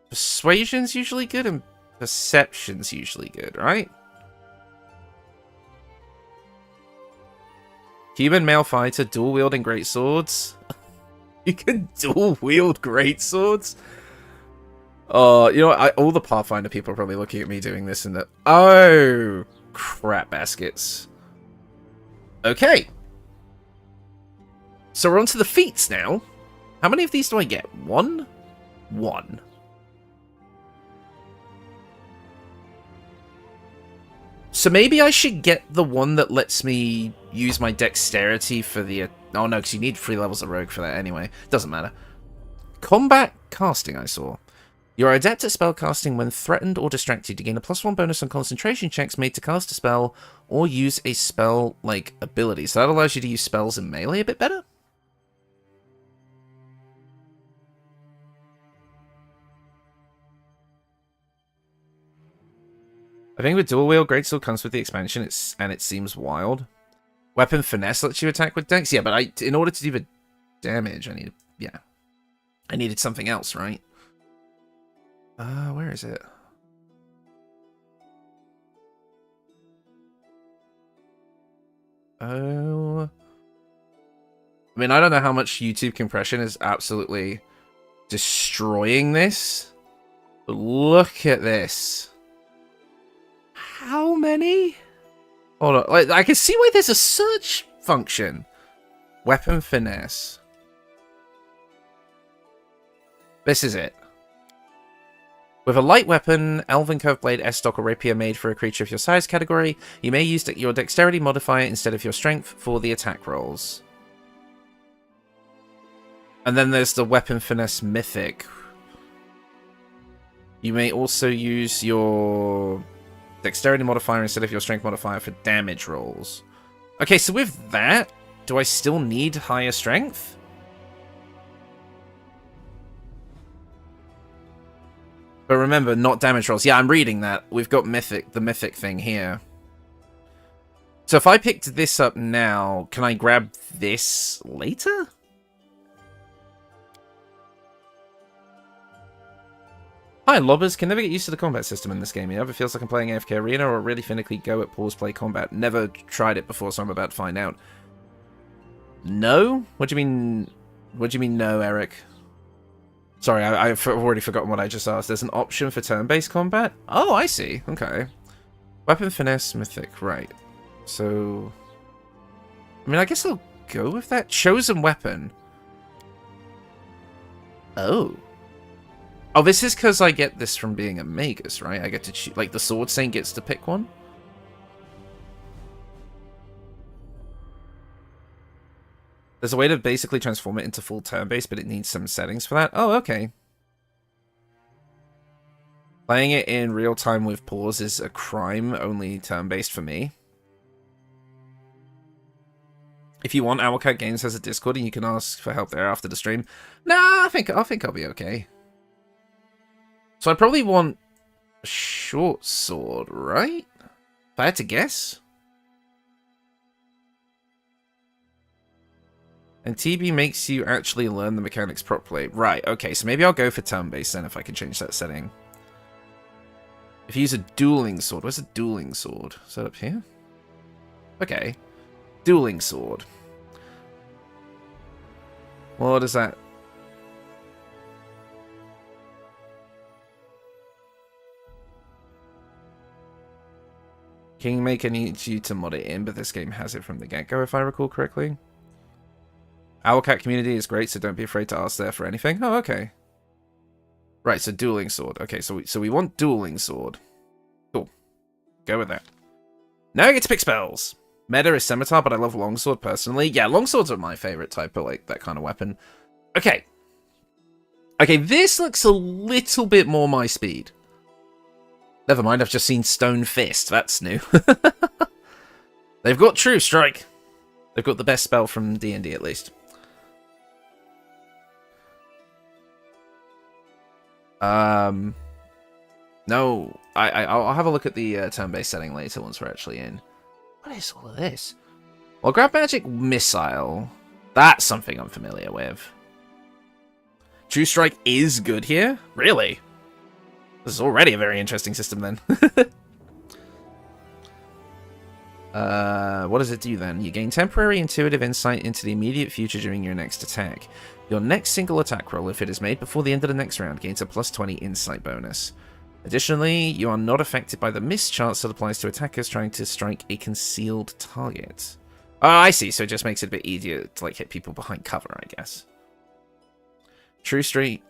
Persuasion's usually good, and Perception's usually good, right? Human male fighter, dual-wielding greatswords. You can dual-wield greatswords? Oh, you know what? All the Pathfinder people are probably looking at me doing this and that. Oh, crap baskets. Okay. So we're on to the feats now. How many of these do I get? 1? 1. So maybe I should get the one that lets me use my dexterity for the... Oh no, because you need 3 levels of rogue for that anyway. Doesn't matter. Combat casting, I saw. You're adept at spell casting when threatened or distracted. You gain a +1 bonus on concentration checks made to cast a spell or use a spell-like ability. So that allows you to use spells in melee a bit better? I think with dual wield greatsword comes with the expansion, and it seems wild. Weapon finesse lets you attack with dex. Yeah, but in order to do the damage, I needed something else, right? Where is it? Oh, I mean, I don't know how much YouTube compression is absolutely destroying this, but look at this. How many? Hold on, like, I can see why there's a search function. Weapon finesse. This is it. With a light weapon, elven curved blade, S-stock, or rapier made for a creature of your size category, you may use your dexterity modifier instead of your strength for the attack rolls. And then there's the weapon finesse mythic. You may also use your dexterity modifier instead of your strength modifier for damage rolls. Okay, so with that, do I still need higher strength? But remember, not damage rolls. Yeah, I'm reading that. We've got Mythic, the Mythic thing here. So if I picked this up now, can I grab this later? Hi, Lobbers. Can never get used to the combat system in this game. It either feels like I'm playing AFK Arena or really finicky go at pause play combat. Never tried it before, so I'm about to find out. No? What do you mean? What do you mean no, Eric? Sorry, I've already forgotten what I just asked. There's an option for turn-based combat? Oh, I see. Okay. Weapon finesse, mythic. Right. So... I mean, I guess I'll go with that. Chosen weapon. Oh. Oh, this is because I get this from being a Magus, right? I get to choose... Like, the Sword Saint gets to pick one? There's a way to basically transform it into full turn-based, but it needs some settings for that. Oh, okay. Playing it in real time with pause is a crime, only turn-based for me. If you want, Owlcat Games has a Discord and you can ask for help there after the stream. Nah, I think I'll be okay. So I probably want a short sword, right? If I had to guess. And TB makes you actually learn the mechanics properly. Right, okay, so maybe I'll go for turn-based then if I can change that setting. If you use a dueling sword, where's a dueling sword? Is that up here? Okay. Dueling sword. What is that? Kingmaker needs you to mod it in, but this game has it from the get-go, if I recall correctly. Owlcat community is great, so don't be afraid to ask there for anything. Oh, okay. Right, so dueling sword. Okay, so we want dueling sword. Cool. Go with that. Now I get to pick spells. Meta is scimitar, but I love longsword personally. Yeah, longswords are my favorite type of, like, that kind of weapon. Okay. Okay, this looks a little bit more my speed. Never mind, I've just seen Stone Fist. That's new. They've got True Strike. They've got the best spell from D&D, at least. No. I'll have a look at the turn-based setting later once we're actually in. What is all of this? Well, grab magic missile. That's something I'm familiar with. True Strike is good here? Really? This is already a very interesting system then. What does it do then? You gain temporary intuitive insight into the immediate future during your next attack. Your next single attack roll, if it is made before the end of the next round, gains a +20 insight bonus. Additionally, you are not affected by the miss chance that applies to attackers trying to strike a concealed target. Oh, I see. So it just makes it a bit easier to like hit people behind cover, I guess. True Strike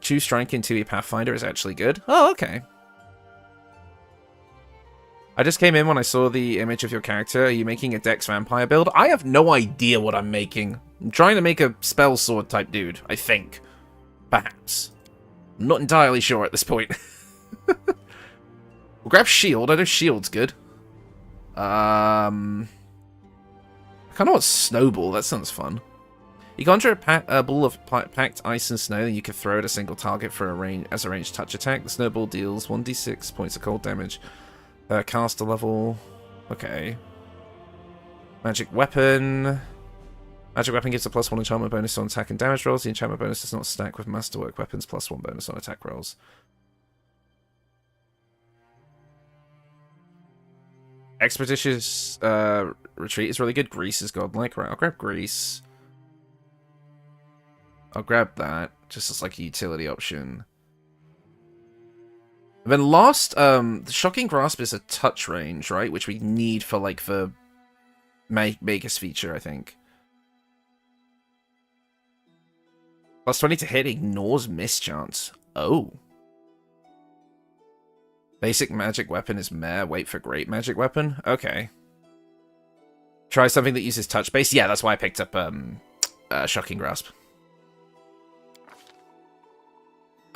into a Pathfinder is actually good. Oh, okay. I just came in when I saw the image of your character. Are you making a Dex Vampire build? I have no idea what I'm making. I'm trying to make a spell sword type dude, I think. Perhaps. I'm not entirely sure at this point. We'll grab shield. I know shield's good. I kind of want snowball. That sounds fun. You conjure a ball of packed ice and snow, and you can throw at a single target for as a ranged touch attack. The snowball deals 1d6 points of cold damage. Caster level. Okay. Magic weapon. Magic weapon gives a +1 enchantment bonus on attack and damage rolls. The enchantment bonus does not stack with masterwork weapons +1 bonus on attack rolls. Expeditious retreat is really good. Grease is godlike. Right, I'll grab Grease. I'll grab that, just as like a utility option. And then last, the Shocking Grasp is a touch range, right? Which we need for like the Magus feature, I think. +20 to hit ignores mischance. Oh. Basic magic weapon is meh. Wait for great magic weapon. Okay. Try something that uses touch base. Yeah, that's why I picked up Shocking Grasp.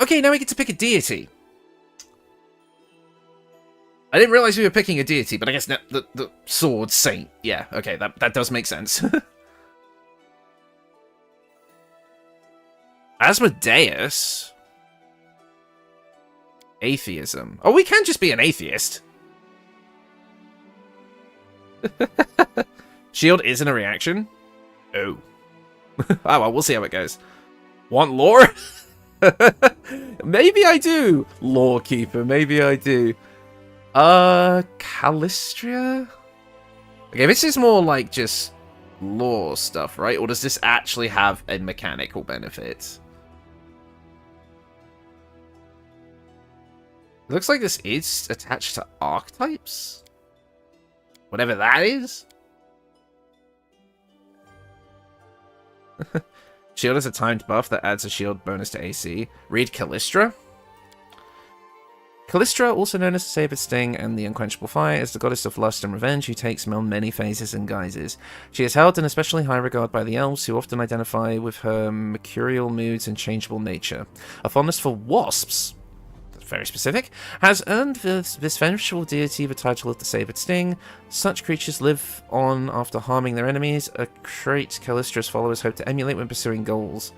Okay, now we get to pick a deity. I didn't realize we were picking a deity, but I guess the Sword Saint. Yeah, okay, that does make sense. Asmodeus? Atheism. Oh, we can just be an atheist. Shield isn't a reaction? Oh. Oh, well, we'll see how it goes. Want lore? Maybe I do. Lore Keeper, maybe I do. Calistria? Okay, this is more like just lore stuff, right? Or does this actually have a mechanical benefit? It looks like this is attached to archetypes. Whatever that is. Shield is a timed buff that adds a shield bonus to AC. Read Callistra. Callistra, also known as the Sabred Sting and the Unquenchable Fire, is the goddess of lust and revenge who takes on many phases and guises. She is held in especially high regard by the elves, who often identify with her mercurial moods and changeable nature. A fondness for wasps, that's very specific, has earned this vengeful deity the title of the Sabred Sting. Such creatures live on after harming their enemies, a trait Callistra's followers hope to emulate when pursuing goals.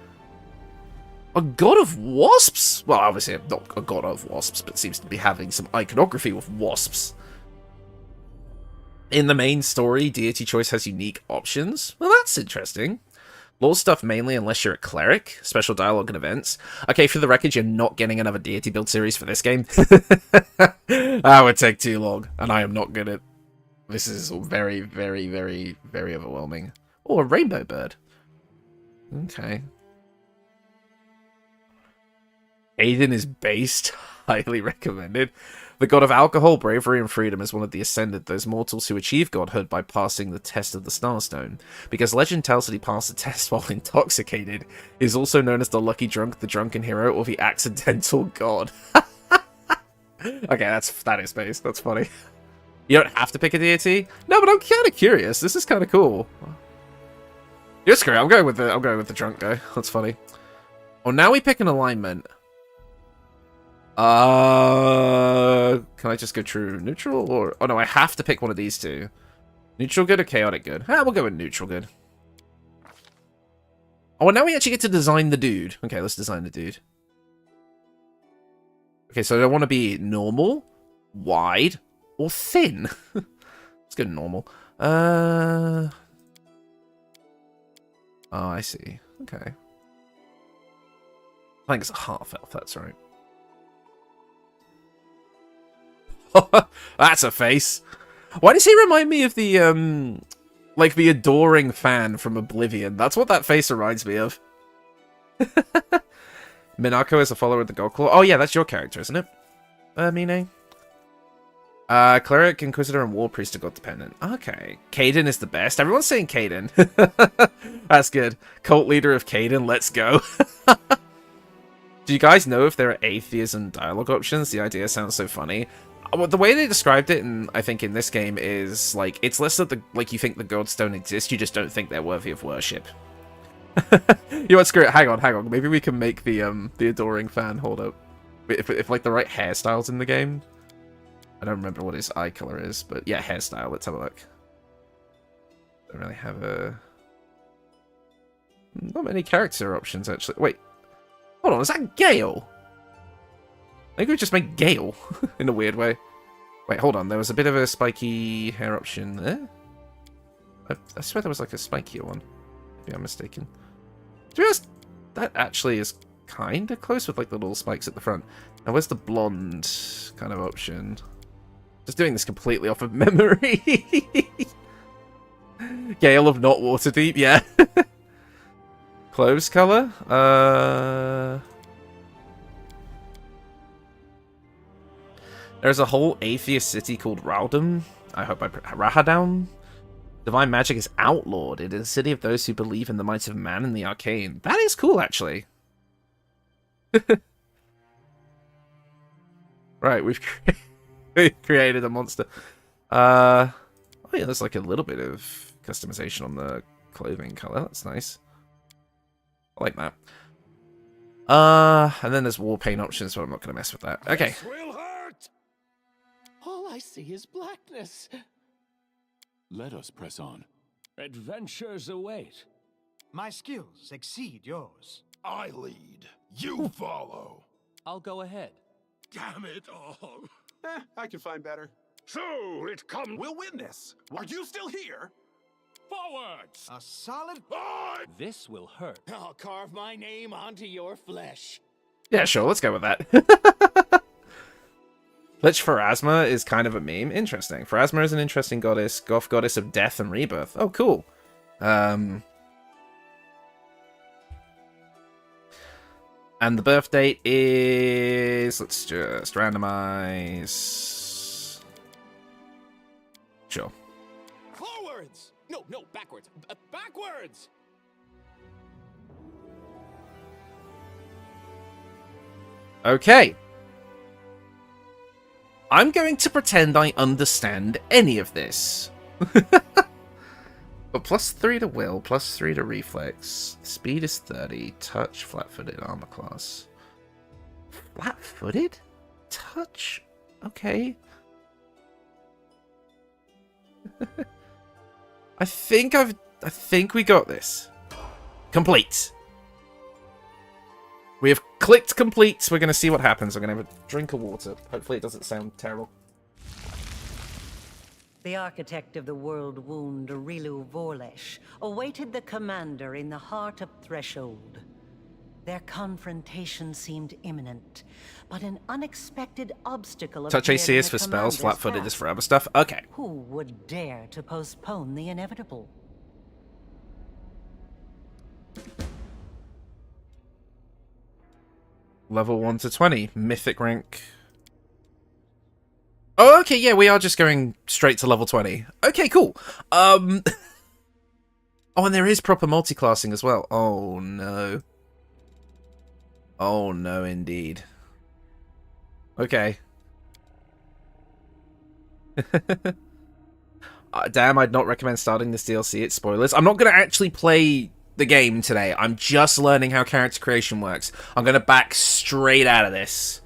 A god of wasps? Well, obviously not a god of wasps, but seems to be having some iconography with wasps. In the main story, deity choice has unique options. Well, that's interesting. Lore stuff mainly, unless you're a cleric. Special dialogue and events. Okay, for the record, you're not getting another deity build series for this game. That would take too long, and I am not good at... This is very, very, very, very overwhelming. Oh, a rainbow bird. Okay. Aiden is based. Highly recommended. The god of alcohol, bravery, and freedom is one of the Ascended, those mortals who achieve godhood by passing the test of the Starstone. Because legend tells that he passed the test while intoxicated, he is also known as the lucky drunk, the drunken hero, or the accidental god. Okay, that is based. That's funny. You don't have to pick a deity? No, but I'm kind of curious. This is kind of cool. You're screwed. I'm going with the drunk guy. That's funny. Oh, now we pick an alignment. Can I just go true neutral, or... Oh, no, I have to pick one of these two. Neutral good or chaotic good? We'll go with neutral good. Oh, and now we actually get to design the dude. Okay, let's design the dude. Okay, so I want to be normal, wide, or thin. Let's go normal. Oh, I see. Okay. I think it's a half elf, that's right. That's a face. Why does he remind me of the, like the adoring fan from Oblivion? That's what that face reminds me of. Minako is a follower of the Godclaw. Oh yeah, that's your character, isn't it? Mine? Cleric, Inquisitor, and War Priest are god dependent. Okay. Caden is the best. Everyone's saying Caden. That's good. Cult leader of Caden, let's go. Do you guys know if there are atheism dialogue options? The idea sounds so funny. The way they described it, I think in this game, is like it's less that you think the gods don't exist, you just don't think they're worthy of worship. You know what? Screw it. Hang on. Maybe we can make the adoring fan hold up. If like the right hairstyle's in the game. I don't remember what his eye color is, but yeah, hairstyle. Let's have a look. Don't really have not many character options actually. Wait, hold on. Is that Gale? I think we just make Gale in a weird way. Wait, hold on. There was a bit of a spiky hair option there. I swear there was like a spikier one. Maybe I'm mistaken. To be honest, that actually is kind of close with like the little spikes at the front. Now, where's the blonde kind of option? Just doing this completely off of memory. Gale of not Waterdeep, yeah. Clothes color? There's a whole atheist city called Raldum. I hope Rahadam. Divine magic is outlawed. It is a city of those who believe in the might of man and the arcane. That is cool, actually. Right, we've created a monster. Oh yeah, there's like a little bit of customization on the clothing color. That's nice. I like that. And then there's war paint options, but I'm not going to mess with that. Okay. This will hurt. All I see is blackness. Let us press on. Adventures await. My skills exceed yours. I lead. You follow. I'll go ahead. Damn it all. I can find better. So it come. We'll win this. Are you still here? Forwards! A solid... This will hurt. I'll carve my name onto your flesh. Yeah, sure, let's go with that. Lich Pharasma is kind of a meme. Interesting. Pharasma is an interesting goddess. Goth goddess of death and rebirth. Oh, cool. And the birth date is... Let's just randomize... Sure. Forwards! No, backwards. Backwards! Okay. I'm going to pretend I understand any of this. But +3 to will, +3 to reflex. Speed is 30. Touch, flat-footed, armor class. Flat-footed? Touch? Okay. I think we got this. Complete. We have clicked complete. We're going to see what happens. I'm going to have a drink of water. Hopefully it doesn't sound terrible. The architect of the world wound, Rilu Vorlesh, awaited the commander in the heart of Threshold. Their confrontation seemed imminent, but an unexpected obstacle Touch appeared AC in is the for spells, commander's flat-footed path. is for other stuff. Okay. Who would dare to postpone the inevitable? Level 1 to 20. Mythic rank. Oh, okay, yeah, we are just going straight to level 20. Okay, cool. Oh, and there is proper multi-classing as well. Oh, no. Oh, no, indeed. Okay. Damn, I'd not recommend starting this DLC. It's spoilers. I'm not going to actually play the game today. I'm just learning how character creation works. I'm going to back straight out of this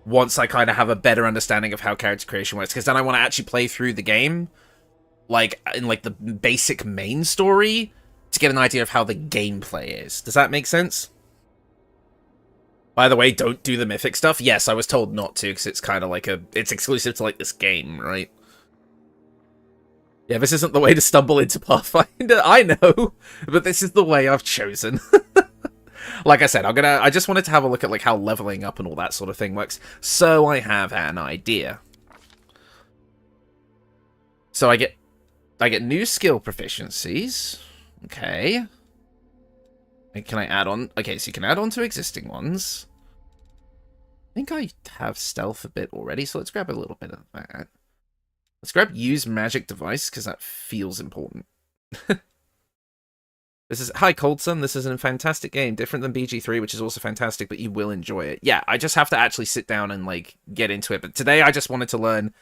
once I kind of have a better understanding of how character creation works, because then I want to actually play through the game, like, in, like, the basic main story, to get an idea of how the gameplay is. Does that make sense? By the way, don't do the Mythic stuff. Yes, I was told not to, because it's kind of like it's exclusive to, like, this game, right? Yeah, this isn't the way to stumble into Pathfinder, I know, but this is the way I've chosen. Like I said, I just wanted to have a look at like how leveling up and all that sort of thing works, so I have an idea. So I get new skill proficiencies. Okay. And can I add on? Okay, so you can add on to existing ones. I think I have stealth a bit already, so let's grab a little bit of that. Let's grab use magic device, because that feels important. This is hi Cold Sun. This is a fantastic game, different than BG3, which is also fantastic, but you will enjoy it. Yeah, I just have to actually sit down and like get into it. But today I just wanted to learn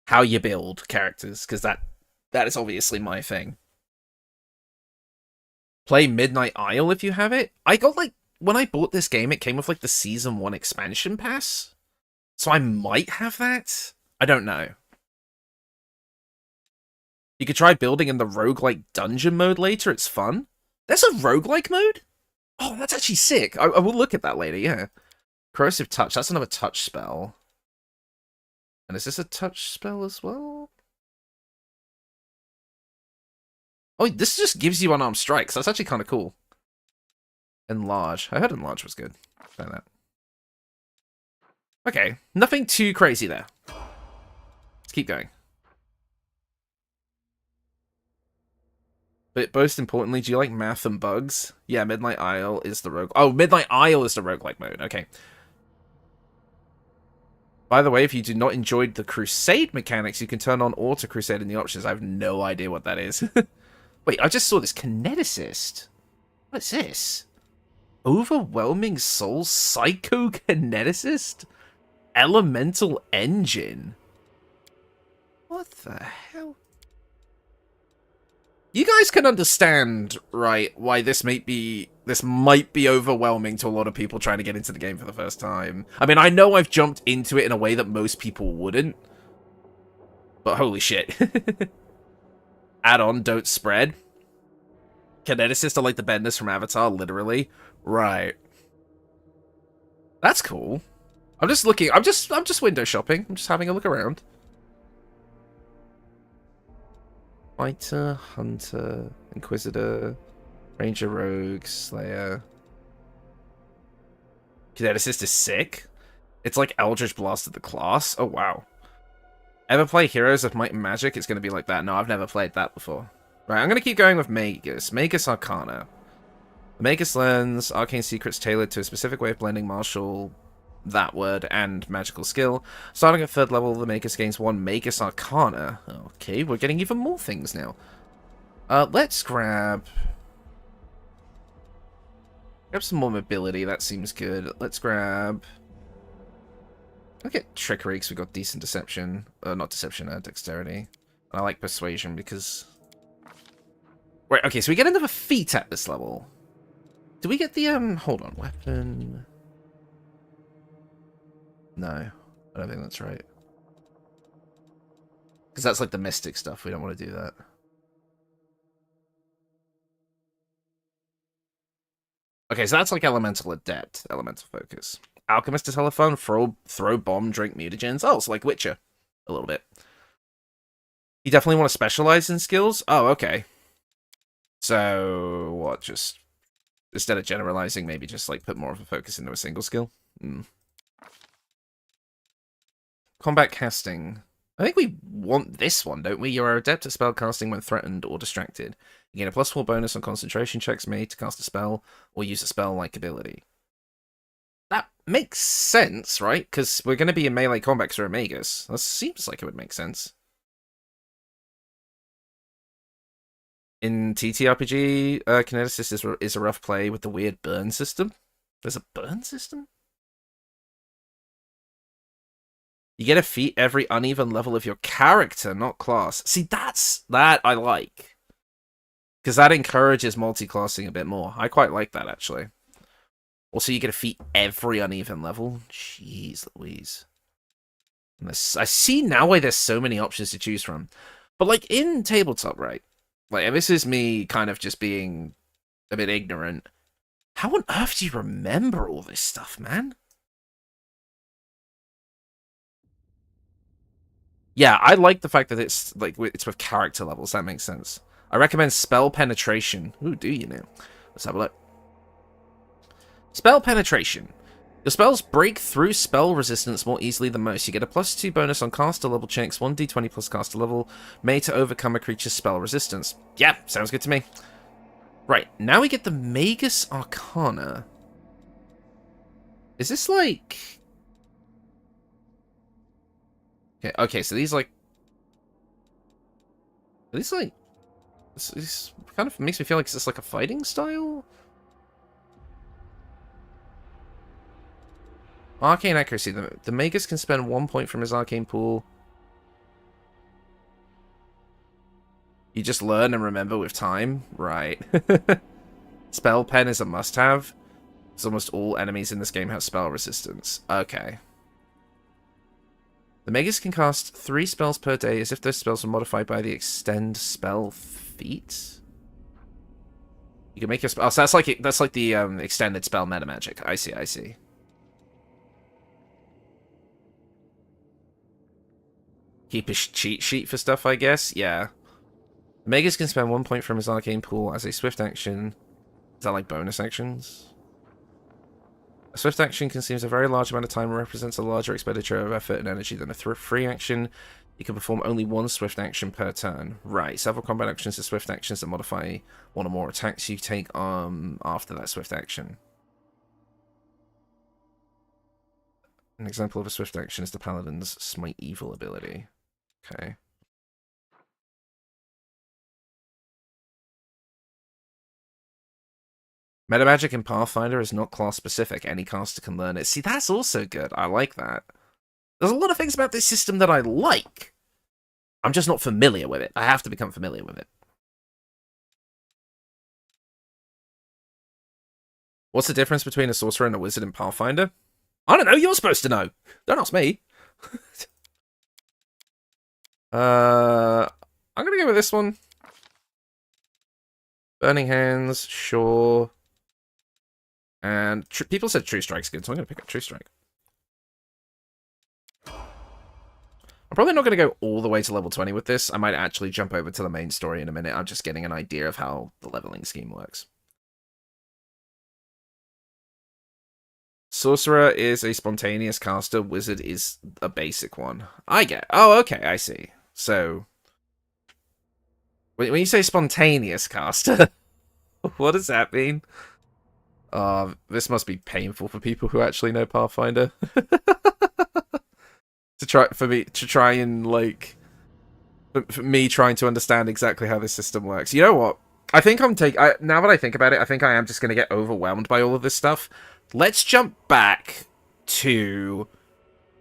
how you build characters, because that is obviously my thing. Play Midnight Isle if you have it. I got like when I bought this game, it came with like the Season 1 expansion pass, so I might have that. I don't know. You could try building in the roguelike dungeon mode later. It's fun. There's a roguelike mode? Oh, that's actually sick. I will look at that later, yeah. Corrosive Touch. That's another touch spell. And is this a touch spell as well? Oh, this just gives you unarmed strikes. That's actually kind of cool. Enlarge. I heard Enlarge was good. Try that. Okay. Nothing too crazy there. Let's keep going. But most importantly, do you like math and bugs? Yeah, Midnight Isle is the rogue. Oh, Midnight Isle is the roguelike mode. Okay. By the way, if you do not enjoy the Crusade mechanics, you can turn on Auto Crusade in the options. I have no idea what that is. Wait, I just saw this Kineticist. What is this? Overwhelming Soul Psycho-Kineticist? Elemental Engine. What the hell? You guys can understand, right, why this might be overwhelming to a lot of people trying to get into the game for the first time. I mean, I know I've jumped into it in a way that most people wouldn't, but holy shit. Add-on, don't spread. Kineticist are like the benders from Avatar, literally. Right. That's cool. I'm just looking, I'm just window shopping. I'm just having a look around. Fighter, Hunter, Inquisitor, Ranger, Rogue, Slayer. Kinetic Assist is sick. It's like Eldritch Blast of the class. Oh, wow. Ever play Heroes of Might and Magic? It's going to be like that. No, I've never played that before. Right, I'm going to keep going with Magus. Magus Arcana. The Magus learns arcane secrets tailored to a specific way of blending martial, that word, and magical skill. Starting at 3rd level, the Magus gains 1 Magus Arcana. Okay, we're getting even more things now. Let's grab some more mobility. That seems good. Let's grab... I'll get Trickery because we've got decent Deception. Not Deception, Dexterity. And I like Persuasion because... Right, okay, so we get another feat at this level. Do we get the, hold on, weapon... No, I don't think that's right. Because that's like the Mystic stuff, we don't want to do that. Okay, so that's like Elemental Adept, Elemental Focus. Alchemist is hella fun, throw bomb, drink mutagens. Oh, it's like Witcher, a little bit. You definitely want to specialize in skills? Oh, okay. So, what, just... Instead of generalizing, maybe just like put more of a focus into a single skill? Combat casting. I think we want this one, don't we? You are adept at spell casting when threatened or distracted. You gain a +4 bonus on concentration checks made to cast a spell or use a spell-like ability. That makes sense, right? Because we're going to be in melee combat through a Magus. That seems like it would make sense. In TTRPG, Kineticist is a rough play with the weird burn system. There's a burn system? You get a feat every uneven level of your character, not class. See, that I like. Because that encourages multi-classing a bit more. I quite like that, actually. Also, you get a feat every uneven level. Jeez Louise. I see now why there's so many options to choose from. But, like, in tabletop, right? Like, this is me kind of just being a bit ignorant. How on earth do you remember all this stuff, man? Yeah, I like the fact that it's like it's with character levels. That makes sense. I recommend Spell Penetration. Ooh, do you now? Let's have a look. Spell Penetration. Your spells break through spell resistance more easily than most. You get a +2 bonus on caster level checks, 1d20 plus caster level, made to overcome a creature's spell resistance. Yeah, sounds good to me. Right, now we get the Magus Arcana. Is this like... Okay, so these like... Are these like... This kind of makes me feel like it's like a fighting style? Arcane Accuracy. The Magus can spend 1 point from his arcane pool. You just learn and remember with time? Right. Spell Pen is a must-have. Because almost all enemies in this game have spell resistance. Okay. The Magus can cast 3 spells per day as if those spells are modified by the Extend Spell feat. You can make your spell... Oh, so that's like the extended spell meta magic. I see. Keep a cheat sheet for stuff, I guess? Yeah. Magus can spend 1 point from his arcane pool as a swift action. Is that like bonus actions? A swift action consumes a very large amount of time and represents a larger expenditure of effort and energy than a free action. You can perform only 1 swift action per turn. Right, several combat actions are swift actions that modify 1 or more attacks you take after that swift action. An example of a swift action is the Paladin's Smite Evil ability. Okay. Metamagic in Pathfinder is not class-specific. Any caster can learn it. See, that's also good. I like that. There's a lot of things about this system that I like. I'm just not familiar with it. I have to become familiar with it. What's the difference between a sorcerer and a wizard in Pathfinder? I don't know. You're supposed to know. Don't ask me. I'm gonna go with this one. Burning Hands, sure. And people said True Strike's good, so I'm gonna pick up True Strike. I'm I'm probably not going to go all the way to level 20 with this. I might actually jump over to the main story in a minute. I'm just getting an idea of how the leveling scheme works. Sorcerer is a spontaneous caster. Wizard is a basic one. I get. Oh, okay, I see. So, when you say spontaneous caster, what does that mean? This must be painful for people who actually know Pathfinder. For me trying to understand exactly how this system works. You know what? I think now that I think about it, I think I am just going to get overwhelmed by all of this stuff. Let's jump back to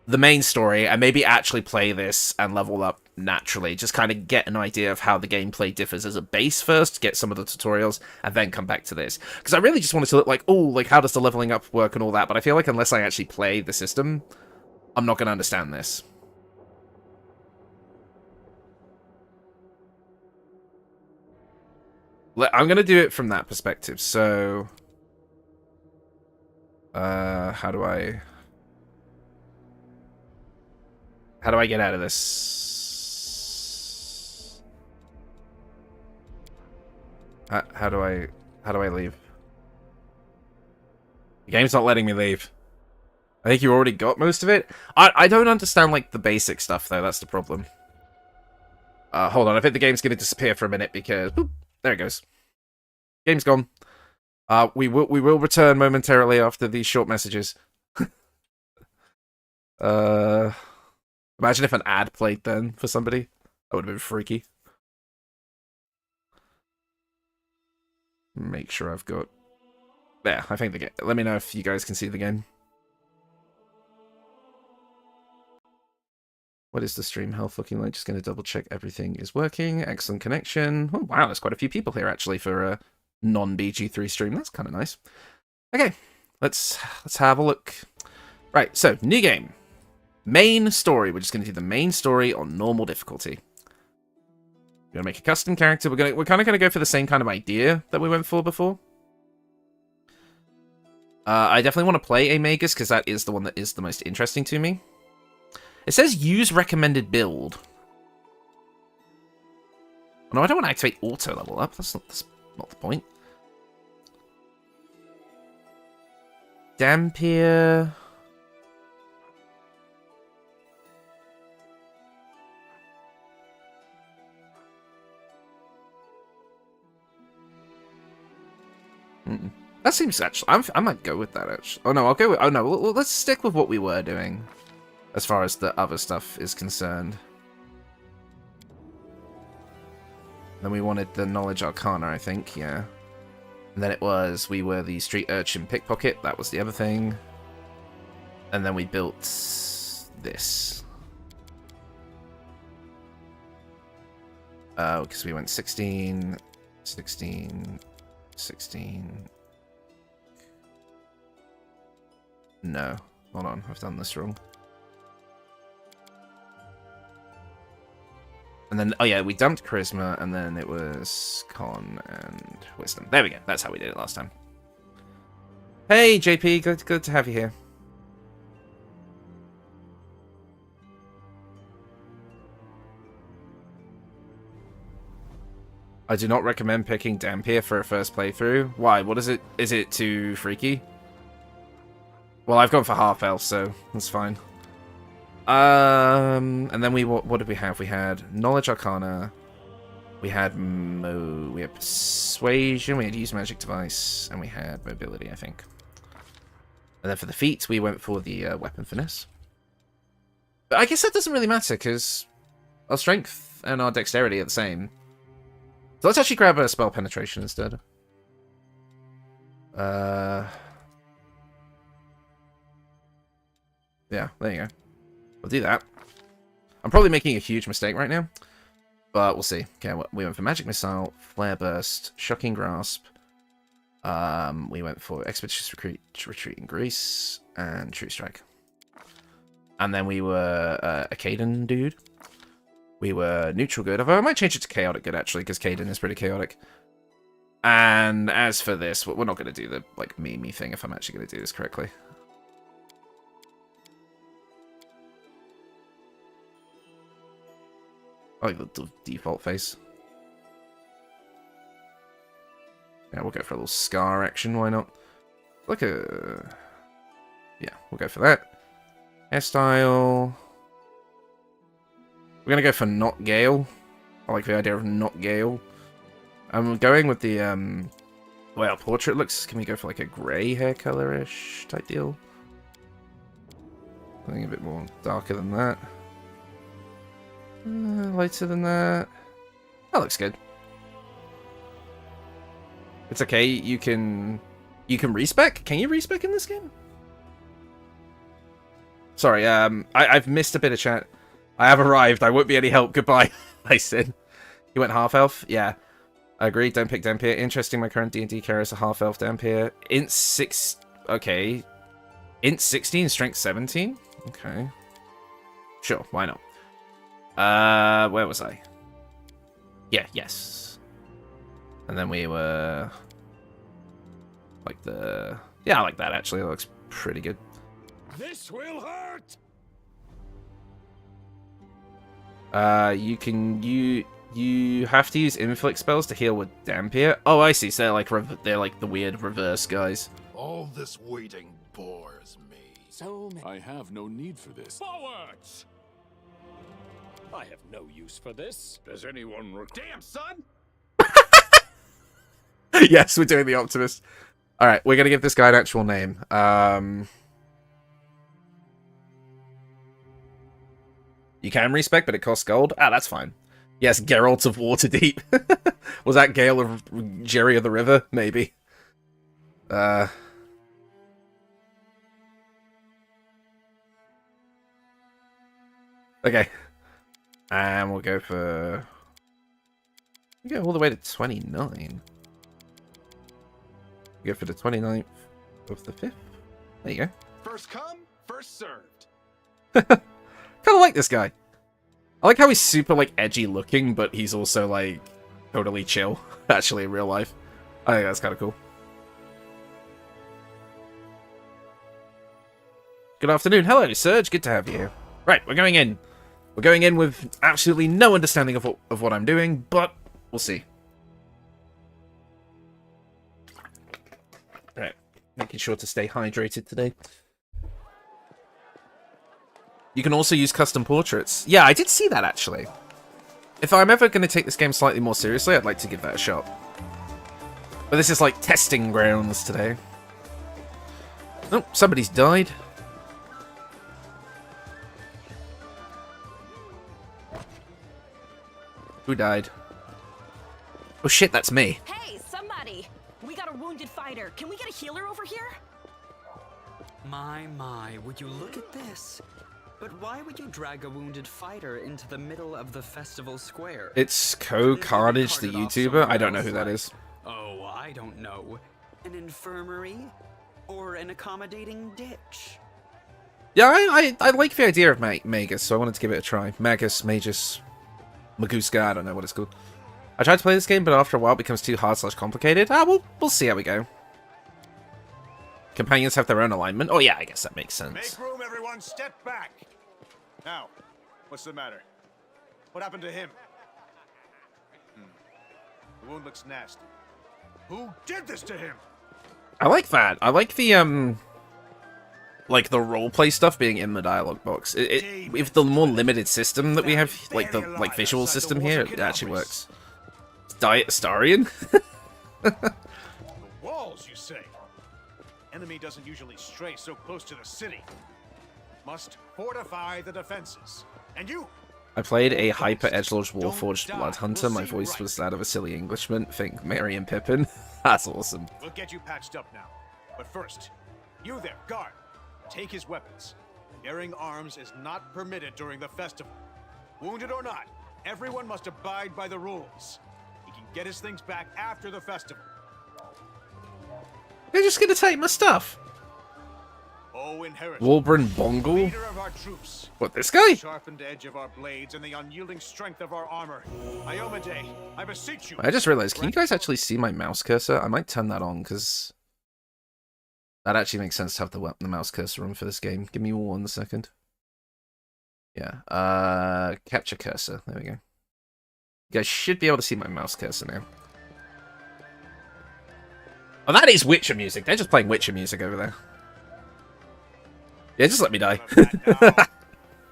the main story and maybe actually play this and level up naturally. Just kind of get an idea of how the gameplay differs as a base first, get some of the tutorials, and then come back to this. Because I really just wanted to look like, oh, like how does the leveling up work and all that, but I feel like unless I actually play the system, I'm not going to understand this. I'm going to do it from that perspective, so... how do I get out of this? How do I leave? The game's not letting me leave. I think you already got most of it. I don't understand, like, the basic stuff, though. That's the problem. Hold on. I think the game's going to disappear for a minute because... Boop, there it goes. Game's gone. We will return momentarily after these short messages. Imagine if an ad played then for somebody. That would have been freaky. Make sure I've got... There, I think the game... Let me know if you guys can see the game. What is the stream health looking like? Just going to double check everything is working. Excellent connection. Oh, wow, there's quite a few people here, actually, for a non-BG3 stream. That's kind of nice. Okay, let's have a look. Right, so, new game. Main story. We're just going to do the main story on normal difficulty. We're going to make a custom character. We're kind of going to go for the same kind of idea that we went for before. I definitely want to play a Magus, because that is the one that is the most interesting to me. It says use recommended build. No, I don't want to activate auto level up. That's not the point. Dampier. That seems actually... I might go with that, actually. Oh, no, I'll go with... Oh, no, let's stick with what we were doing, as far as the other stuff is concerned. Then we wanted the Knowledge Arcana, I think, yeah. And then we were the Street Urchin Pickpocket, that was the other thing. And then we built this. Oh, because we went 16, 16, 16... No, hold on, I've done this wrong. And then, oh yeah, we dumped Charisma, and then it was Con and Wisdom. There we go, that's how we did it last time. Hey, JP, good to have you here. I do not recommend picking Dampier for a first playthrough. Why? What is it? Is it too freaky? Well, I've gone for half elf, so that's fine. And then what did we have? We had Knowledge Arcana. We had Persuasion. We had Use Magic Device, and we had Mobility, I think. And then for the feats, we went for the Weapon Finesse. But I guess that doesn't really matter because our Strength and our Dexterity are the same. So let's actually grab a Spell Penetration instead. Yeah, there you go. We'll do that. I'm probably making a huge mistake right now, but we'll see. Okay, we went for Magic Missile, Flare Burst, Shocking Grasp. We went for Expeditious Retreat in Grease, and True Strike. And then we were a Caden dude. We were Neutral Good, although I might change it to Chaotic Good, actually, because Caden is pretty chaotic. And as for this, we're not going to do the, like, me thing if I'm actually going to do this correctly. I like the default face. Yeah, we'll go for a little scar action, why not? Like a... Yeah, we'll go for that. Hairstyle... We're gonna go for not Gale. I like the idea of not Gale. I'm going with the, well, portrait looks... Can we go for like a grey hair color-ish type deal? Something a bit more darker than that. Lighter than that. That looks good. It's okay, you can respec? Can you respec in this game? Sorry, I've missed a bit of chat. I have arrived, I won't be any help, goodbye. I said. You went half-elf? Yeah. I agree, don't pick Dampier. Interesting, my current D&D carry is a half-elf Dampier. Int 6... Okay. Int 16, strength 17? Okay. Sure, why not? Where was I? Yeah, yes. And then we were... Like the... Yeah, I like that, actually. It looks pretty good. This will hurt! You have to use inflict spells to heal with Dampier. Oh, I see. So they're like the weird reverse guys. All this waiting bores me. So I have no need for this. Forwards! I have no use for this. Does anyone Damn, son! Yes, we're doing the Optimist. All right, we're gonna give this guy an actual name. You can respec, but it costs gold. Ah, that's fine. Yes, Geralt of Waterdeep. Was that Gale of Jerry of the River? Maybe. Okay. And we'll go for... We'll go all the way to 29. Go for the 29th of the 5th. There you go. First come, first served. Kind of like this guy. I like how he's super, like, edgy looking, but he's also, like, totally chill, actually, in real life. I think that's kind of cool. Good afternoon. Hello, Serge. Good to have you. Right, we're going in. We're going in with absolutely no understanding of what I'm doing, but we'll see. Right, making sure to stay hydrated today. You can also use custom portraits. Yeah, I did see that, actually. If I'm ever going to take this game slightly more seriously, I'd like to give that a shot. But this is like testing grounds today. Oh, somebody's died. Who died? Oh shit, that's me. Hey, somebody! We got a wounded fighter. Can we get a healer over here? My, would you look at this? But why would you drag a wounded fighter into the middle of the festival square? It's Carnage, the YouTuber. I don't know who that is. Oh, I don't know. An infirmary? Or an accommodating ditch? Yeah, I like the idea of Magus, so I wanted to give it a try. Magus, Magus, Maguska, I don't know what it's called. I tried to play this game, but after a while it becomes too hard/complicated. We'll see how we go. Companions have their own alignment. Oh yeah, I guess that makes sense. Make room, everyone. Step back. Now, what's the matter? What happened to him? The wound looks nasty. Who did this to him? I like that. I like the like the roleplay stuff being in the dialogue box. With the more limited system that we have, like the visual system here, it actually works. Diet Astarian? The walls, you say? Enemy doesn't usually stray so close to the city. Must fortify the defenses. And you! I played a hyper edgelord warforged blood hunter. My voice was that of a silly Englishman. Think Merry and Pippin. That's awesome. We'll get you patched up now. But first, you there, guard. Take his weapons. Bearing arms is not permitted during the festival. Wounded or not, everyone must abide by the rules. He can get his things back after the festival. They're just gonna take my stuff. Oh, inherit. Wolbrin Bongle? Leader of our troops. What, this guy? Sharpened edge of our blades and the unyielding strength of our armor. Iomade, I beseech you. I just realized, can you guys actually see my mouse cursor? I might turn that on, because that actually makes sense to have the mouse cursor on for this game. Give me 1 second. Yeah, capture cursor. There we go. You guys should be able to see my mouse cursor now. Oh, that is Witcher music. They're just playing Witcher music over there. Yeah, just let me die.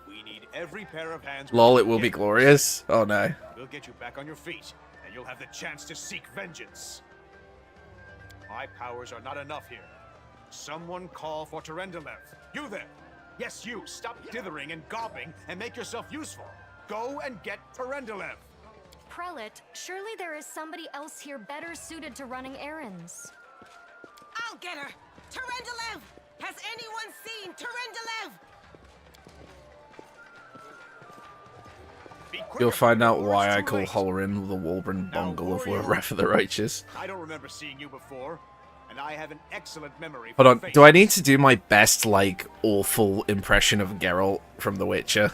We need every pair of hands. Lol, it will be glorious. Oh no. We'll get you back on your feet, and you'll have the chance to seek vengeance. My powers are not enough here. Someone call for Terendelev. You there! Yes, you! Stop dithering and gawping and make yourself useful. Go and get Terendelev! Prelate, surely there is somebody else here better suited to running errands. I'll get her! Terendelev! Has anyone seen Terendelev? You'll find out why I call Holrin the Walbrin Bongle of Wrath of the Righteous. I don't remember seeing you before, and I have an excellent memory. Hold on, do I need to do my best, like, awful impression of Geralt from The Witcher?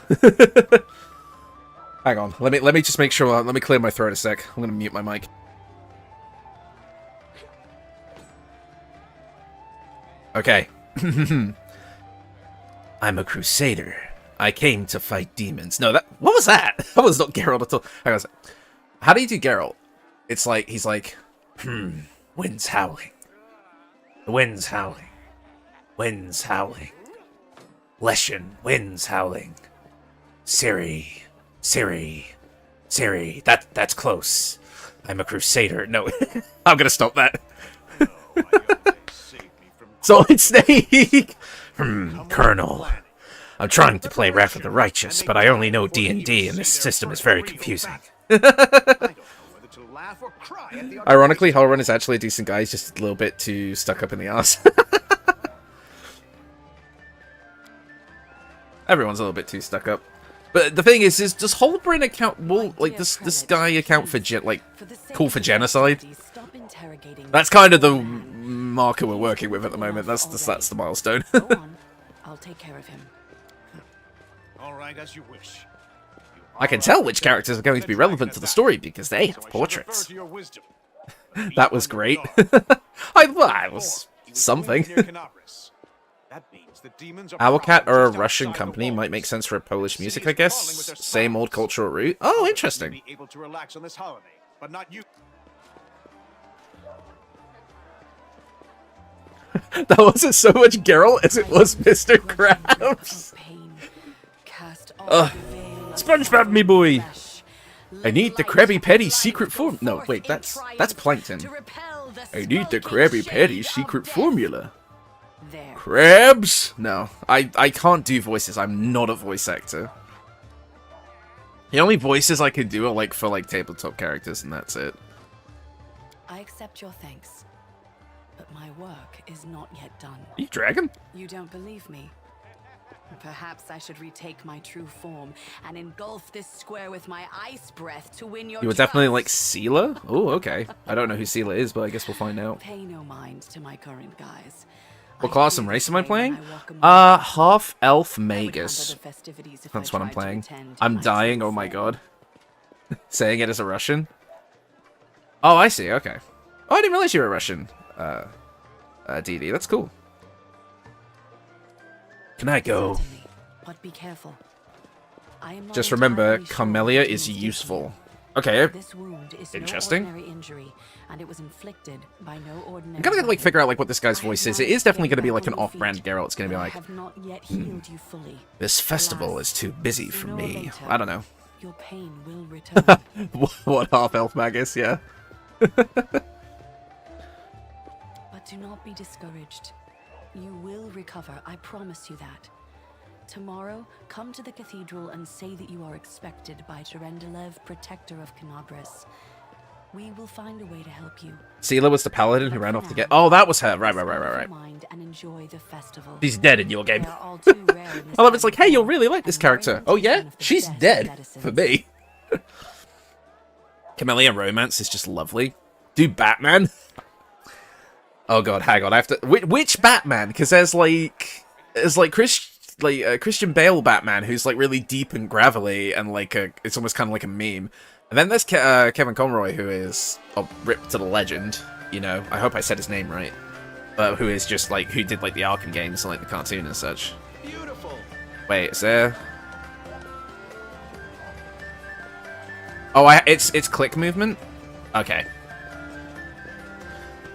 Hang on, let me just make sure, let me clear my throat a sec. I'm gonna mute my mic. Okay. I'm a crusader. I came to fight demons. No, what was that? That was not Geralt at all. Hang on a sec. How do you do Geralt? It's like, he's like, wind's howling. The wind's howling. Wind's howling. Leshen, wind's howling. Ciri. That's close. I'm a crusader. No, I'm gonna stop that. Solid Snake! Colonel. I'm trying to play Wrath of the Righteous, but I only know D&D, and this system is very confusing. Ironically, Halrun is actually a decent guy, he's just a little bit too stuck up in the arse. Everyone's a little bit too stuck up. But the thing is does Holbrin account, this guy account for, call for genocide? That's kind of the marker we're working with at the moment. That's the milestone. I'll take care of him. All right, as you wish. I can tell which characters are going to be relevant to the story because they have portraits. That was great. I was something. Owlcat are a Russian company. Might make sense for a Polish music, I guess. Same old cultural root. Oh, interesting. That wasn't so much Geralt as it was Mr. Krabs. SpongeBob, me boy. I need the Krabby Patty secret form. No, wait, that's Plankton. I need the Krabby Patty secret formula. Crabs? No, I can't do voices. I'm not a voice actor. The only voices I can do are for tabletop characters, and that's it. I accept your thanks, but my work is not yet done. Are you dragon? You don't believe me? Perhaps I should retake my true form and engulf this square with my ice breath to win your You were definitely like Seela? Oh, okay. I don't know who Seela is, but I guess we'll find out. Pay no mind to my current guise. What class and race am I playing? Half-elf Magus. That's what I'm playing. I'm dying, oh my god. Saying it as a Russian? Oh, I see, okay. Oh, I didn't realize you were a Russian, DD. That's cool. Can I go? But be careful. Just remember, Carmelia is useful. Okay, This wound is interesting. No ordinary injury, and it was inflicted by no ordinary. I'm gonna figure out what this guy's voice is. It is definitely gonna be an off-brand Geralt. It's gonna be like, have not yet healed you fully. This festival is too busy for me. I don't know. Your pain will return. What half-elf Magus? Yeah. But do not be discouraged. You will recover, I promise you that. Tomorrow, come to the cathedral and say that you are expected by Terendelev, protector of Canabras. We will find a way to help you. Seela was the paladin who ran off to get... Oh, that was her. Right. Mind and enjoy the festival. She's dead in your game. I love it's like, hey, you'll really like this character. Oh, yeah? She's dead. For me. Camellia Romance is just lovely. Do Batman. Oh, God, hang on. I have to... Which Batman? Because there's Christian Bale Batman, who's really deep and gravelly, and it's almost kind of like a meme. And then there's Kevin Conroy, who is ripped to the legend. You know, I hope I said his name right. But who is just who did the Arkham games and the cartoon and such. Beautiful. Wait, is there? Oh, it's click movement? Okay.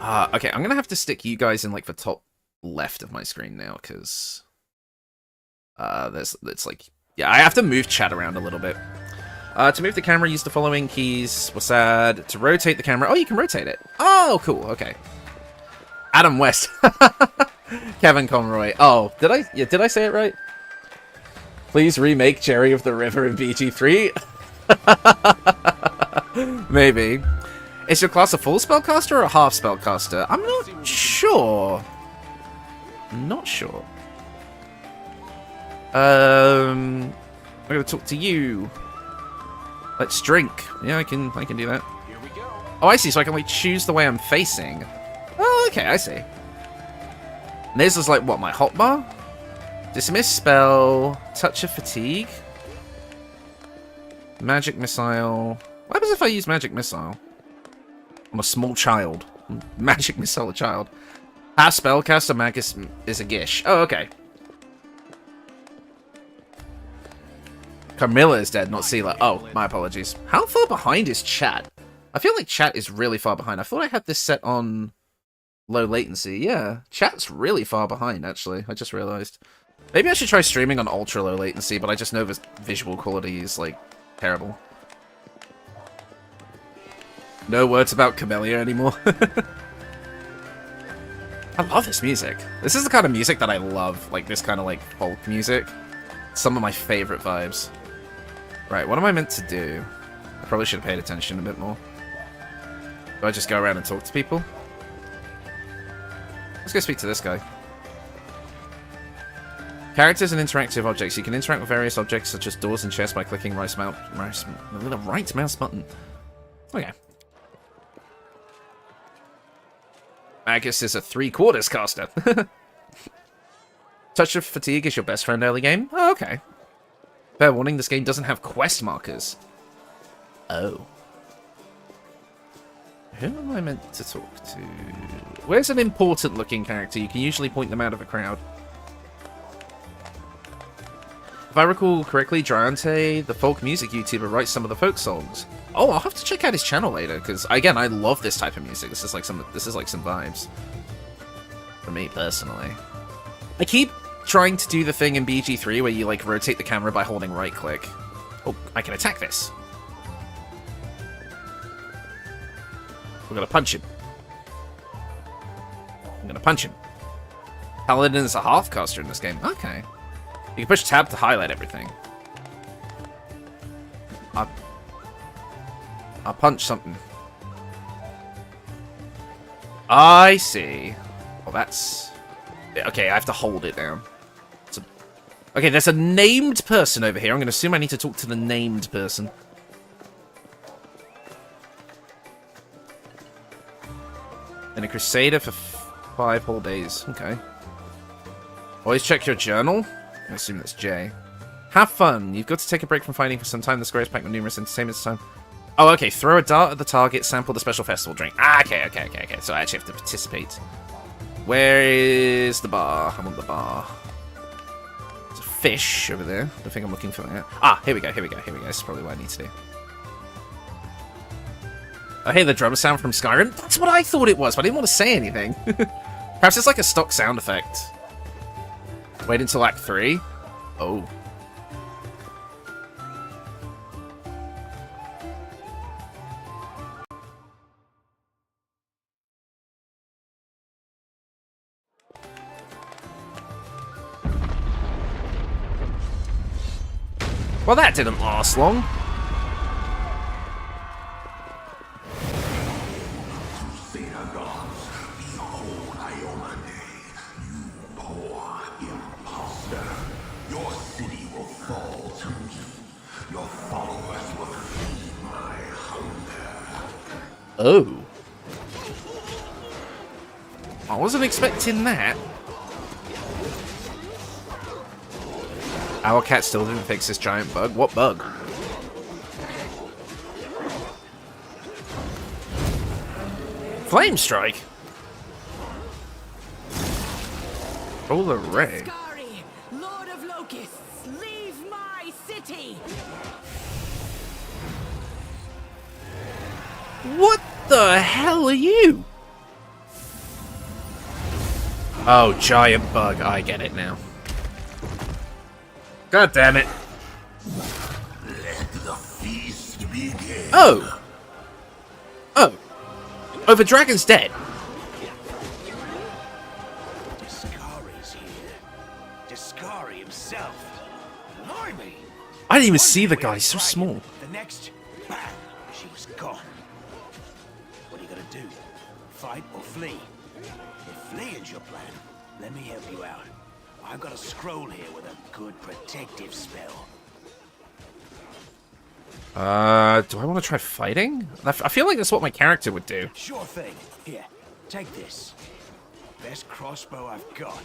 Okay, I'm gonna have to stick you guys in, like, the top left of my screen now, because... it's like... Yeah, I have to move chat around a little bit. To move the camera, use the following keys. What's that? To rotate the camera... Oh, you can rotate it. Oh, cool, okay. Adam West. Kevin Conroy. Oh, did I say it right? Please remake Cherry of the River in BG3? Maybe. Is your class a full spellcaster or a half spellcaster? I'm not sure. Not sure. I'm gonna talk to you. Let's drink. Yeah, I can do that. Here we go. Oh, I see. So I can like choose the way I'm facing. Oh, okay, I see. And this is like what, my hotbar? Dismiss spell, touch of fatigue, magic missile. What happens if I use magic missile? I'm a small child. Magic missile a child. Half spellcaster Magus is a gish. Oh, okay. Carmilla is dead, not Seela. Oh, my apologies. How far behind is chat? I feel like chat is really far behind. I thought I had this set on low latency. Yeah, chat's really far behind, actually. I just realized. Maybe I should try streaming on ultra low latency, but I just know the visual quality is, like, terrible. No words about Camellia anymore. I love this music. This is the kind of music that I love. Like, this kind of, like, folk music. Some of my favorite vibes. Right, what am I meant to do? I probably should have paid attention a bit more. Do I just go around and talk to people? Let's go speak to this guy. Characters and interactive objects. You can interact with various objects such as doors and chests by clicking right mouse button. Okay. Magus is a 3/4 caster. Touch of fatigue is your best friend early game? Oh, okay. Fair warning, this game doesn't have quest markers. Oh. Who am I meant to talk to? Where's an important looking character? You can usually point them out of a crowd. If I recall correctly, Dryante, the folk music YouTuber, writes some of the folk songs. Oh, I'll have to check out his channel later, because again, I love this type of music. This is like some vibes. For me personally. I keep trying to do the thing in BG3 where you like rotate the camera by holding right click. Oh, I can attack this. We're gonna punch him. I'm gonna punch him. Paladin is a half caster in this game. Okay. You can push tab to highlight everything. I'll punch something. I see. Well, that's... Okay, I have to hold it down. Okay, there's a named person over here. I'm going to assume I need to talk to the named person. And a Crusader for 5 whole days. Okay. Always check your journal. I assume that's J. Have fun. You've got to take a break from fighting for some time. The square is packed with numerous entertainments time. Oh, okay. Throw a dart at the target. Sample the special festival drink. Ah, okay. So I actually have to participate. Where is the bar? I want the bar. There's a fish over there. I think I'm looking for that. Ah, here we go. This is probably what I need to do. Oh, hey, the drum sound from Skyrim. That's what I thought it was, but I didn't want to say anything. Perhaps it's like a stock sound effect. Wait until Act 3? Oh. Well, that didn't last long. Oh. I wasn't expecting that. Our cat still didn't fix this giant bug. What bug? Flame strike. Oh, the ray. Lord of Locusts, leave my city. What the hell are you? Oh, giant bug. I get it now. God damn it. Let the feast begin. Oh. Oh. Oh, the dragon's dead. Discari's here. Discari himself. Blimey! I didn't even see the guy. He's so small. The next, bang! She was gone. What are you gonna do? Fight or flee? If fleeing's your plan, let me help you out. I've got a scroll here with a good protective spell. Do I want to try fighting? I feel like that's what my character would do. Sure thing. Here, take this. Best crossbow I've got.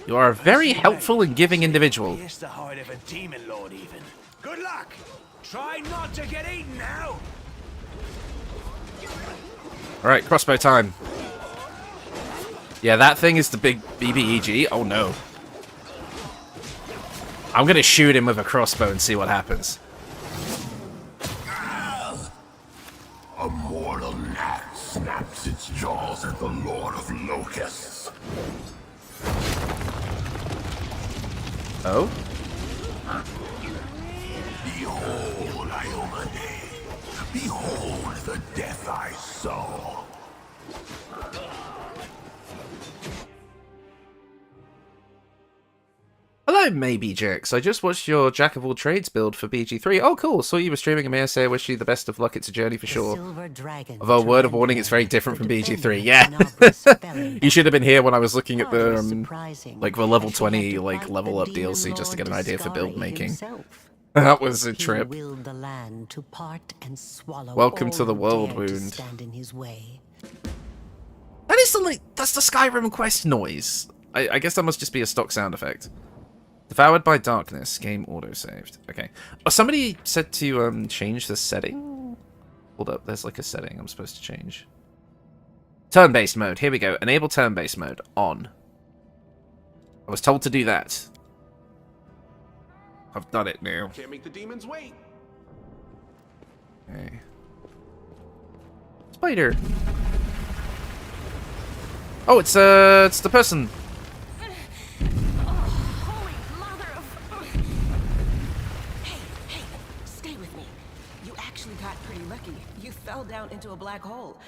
You are a very helpful and giving individual. Here's the hide of a demon lord even. Good luck! Try not to get eaten now! Alright, crossbow time. Yeah, that thing is the big BBEG. Oh no. I'm gonna shoot him with a crossbow and see what happens. A mortal gnat snaps its jaws at the Lord of Locusts. Oh? Behold, Iomade. Behold the death I saw. Hello, Maybe Jerks. I just watched your Jack of all trades build for BG3. Oh, cool. Saw you were streaming, and may I say I wish you the best of luck. It's a journey for sure. Although, word of warning, it's very different from BG3. Yeah. You should have been here when I was looking at the, like, the level 20, like, level up DLC just to get an idea for build making. That was a trip. Welcome to the world wound. That is the, that's the Skyrim quest noise. I guess that must just be a stock sound effect. Devoured by darkness. Game auto-saved. Okay. Oh, somebody said to change the setting? Hold up, there's like a setting I'm supposed to change. Turn-based mode. Here we go. Enable turn-based mode. On. I was told to do that. I've done it now. Can't make the demons wait. Okay. Spider. Oh, it's the person. Fell down into a black hole.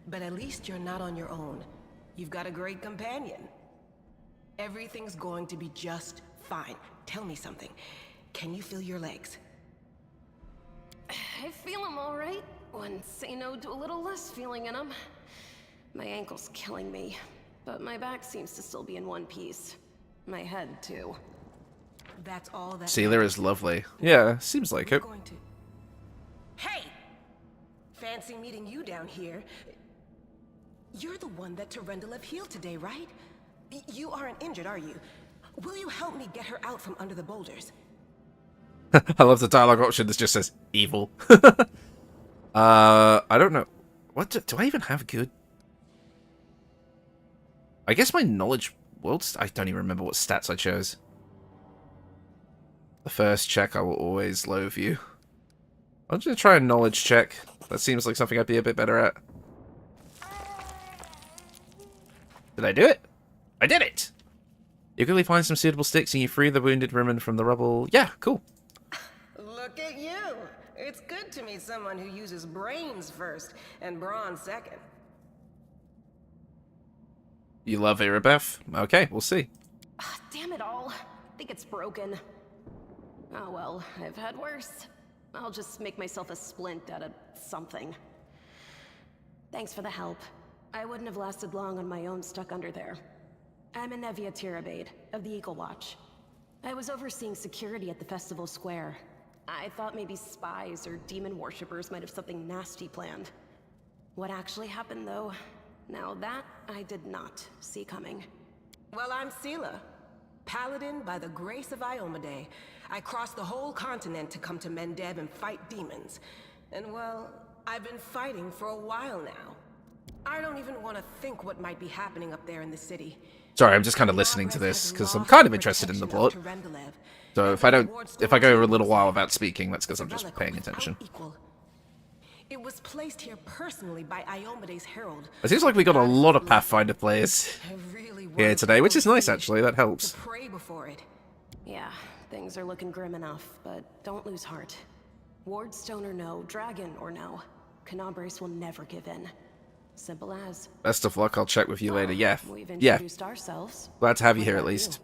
But at least you're not on your own. You've got a great companion. Everything's going to be just fine. Tell me something. Can you feel your legs? I feel them all right. Wouldn't say no to a little less feeling in them. My ankle's killing me, but my back seems to still be in one piece. My head, too. That's all that... Sealer is lovely. Yeah, seems like it. Hey! Fancy meeting you down here. You're the one that Terendelev healed today, right? You aren't injured, are you? Will you help me get her out from under the boulders? I love the dialogue option that just says evil. I don't know. What do I even have good? I guess my knowledge I don't even remember what stats I chose. The first check I will always loathe you. I'm just gonna try a knowledge check. That seems like something I'd be a bit better at. Did I do it? I did it! You quickly find some suitable sticks and you free the wounded women from the rubble. Yeah, cool. Look at you! It's good to meet someone who uses brains first and brawn second. You love Irabeth? Okay, we'll see. Damn it all. I think it's broken. Oh well, I've had worse. I'll just make myself a splint out of something. Thanks for the help. I wouldn't have lasted long on my own stuck under there. I'm Anevia Tirabade, of the Eagle Watch. I was overseeing security at the festival square. I thought maybe spies or demon worshippers might have something nasty planned. What actually happened, though, now that I did not see coming. Well, I'm Sela, paladin by the grace of Iomade. I crossed the whole continent to come to Mendeb and fight demons. And well, I've been fighting for a while now. I don't even want to think what might be happening up there in the city. Sorry, I'm just kind of listening to this because I'm kind of interested in the plot. So if I go a little while without speaking, that's because I'm just paying attention. It was placed here personally by Iomede's herald. It seems like we got a lot of Pathfinder players Really here today, which is nice actually, that helps. to pray before it. Yeah, things are looking grim enough, but don't lose heart. Wardstone or no, dragon or no, Canabres will never give in. Simple as. Best of luck, I'll check with you later. Yeah. We've Yeah. introduced ourselves. Glad to have you What here at about least.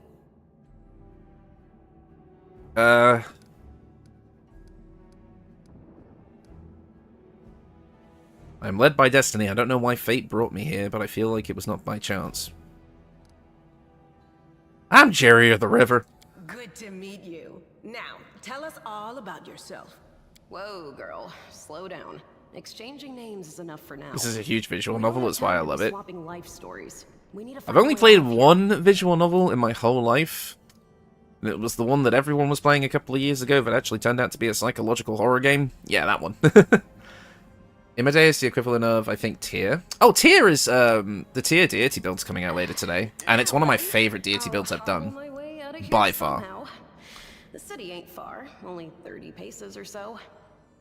you? I'm led by destiny. I don't know why fate brought me here, but I feel like it was not by chance. I'm Jerry of the River. Good to meet you. Now, tell us all about yourself. Whoa, girl, slow down. Exchanging names is enough for now. This is a huge visual We novel, don't that's have why I time to love be it. Swapping life stories. We need to I've find only a way played out of here. one visual novel in my whole life. And it was the one that everyone was playing a couple of years ago that actually turned out to be a psychological horror game. Yeah, that one. Imade is the equivalent of, I think, Tyr. Oh, Tyr is the Tyr deity build's coming out later today. And it's one of my favorite deity builds I've done. My way out of here By far. somehow. The city ain't far, only 30 paces or so.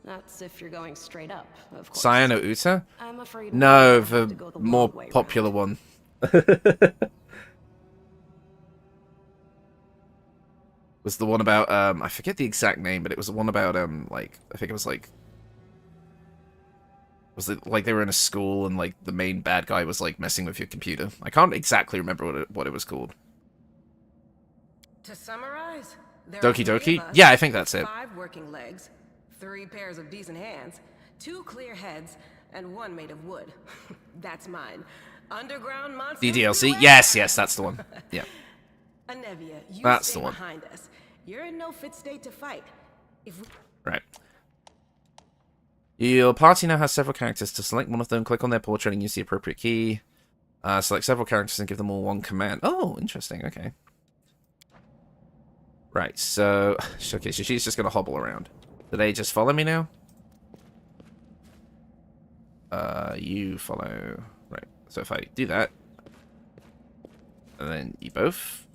That's if you're going straight up, of course. Cyano Uta? I'm afraid No, we'll have the to go the more long way popular round. one. Was the one about, I forget the exact name, but it was the one about, like, I think it was like... Was it like they were in a school and, like, the main bad guy was, like, messing with your computer? I can't exactly remember what it was called. To summarize, there Doki are three Doki? of us, Yeah, I think that's it. 5 working legs, 3 pairs of decent hands, 2 clear heads, and 1 made of wood. That's mine. Underground monster. DDLC? Yes, that's the one. Yeah. Anevia, you That's stay the one. behind us. You're in no fit state to fight. If we... Right. Your party now has several characters. To select one of them, click on their portrait and use the appropriate key. Select several characters and give them all one command. Oh, interesting. Okay. Right, so... Okay, so she's just going to hobble around. Do they just follow me now? You follow... Right, so if I do that... And then you both...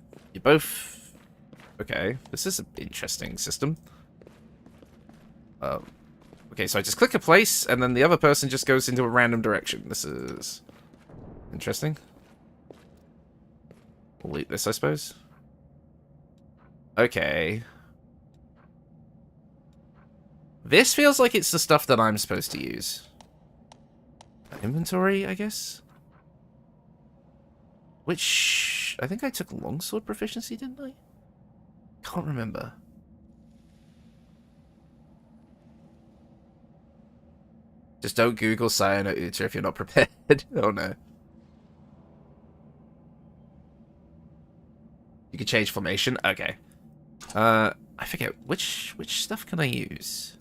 Okay, this is an interesting system. Okay, so I just click a place, and then the other person just goes into a random direction. This is interesting. We'll leave this, I suppose. Okay. This feels like it's the stuff that I'm supposed to use. Inventory, I guess? Which... I think I took longsword proficiency, didn't I? Can't remember. Just don't Google Cyano Uta if you're not prepared. Oh no. You can change formation? Okay. I forget, which stuff can I use?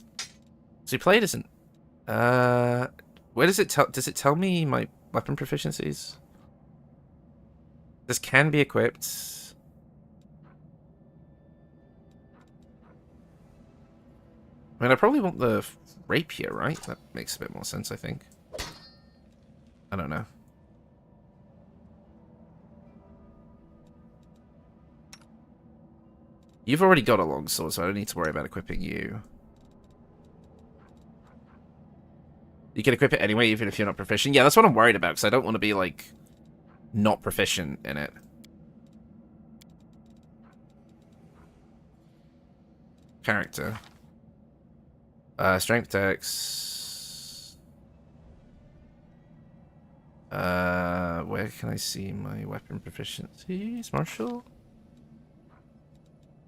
So we played isn't... where does it tell me my weapon proficiencies? This can be equipped. I mean, I probably want the rapier, right? That makes a bit more sense, I think. I don't know. You've already got a longsword, so I don't need to worry about equipping you. You can equip it anyway, even if you're not proficient. Yeah, that's what I'm worried about, because I don't want to be, like, not proficient in it. Character. Strength Dex. Where can I see my weapon proficiencies? Martial?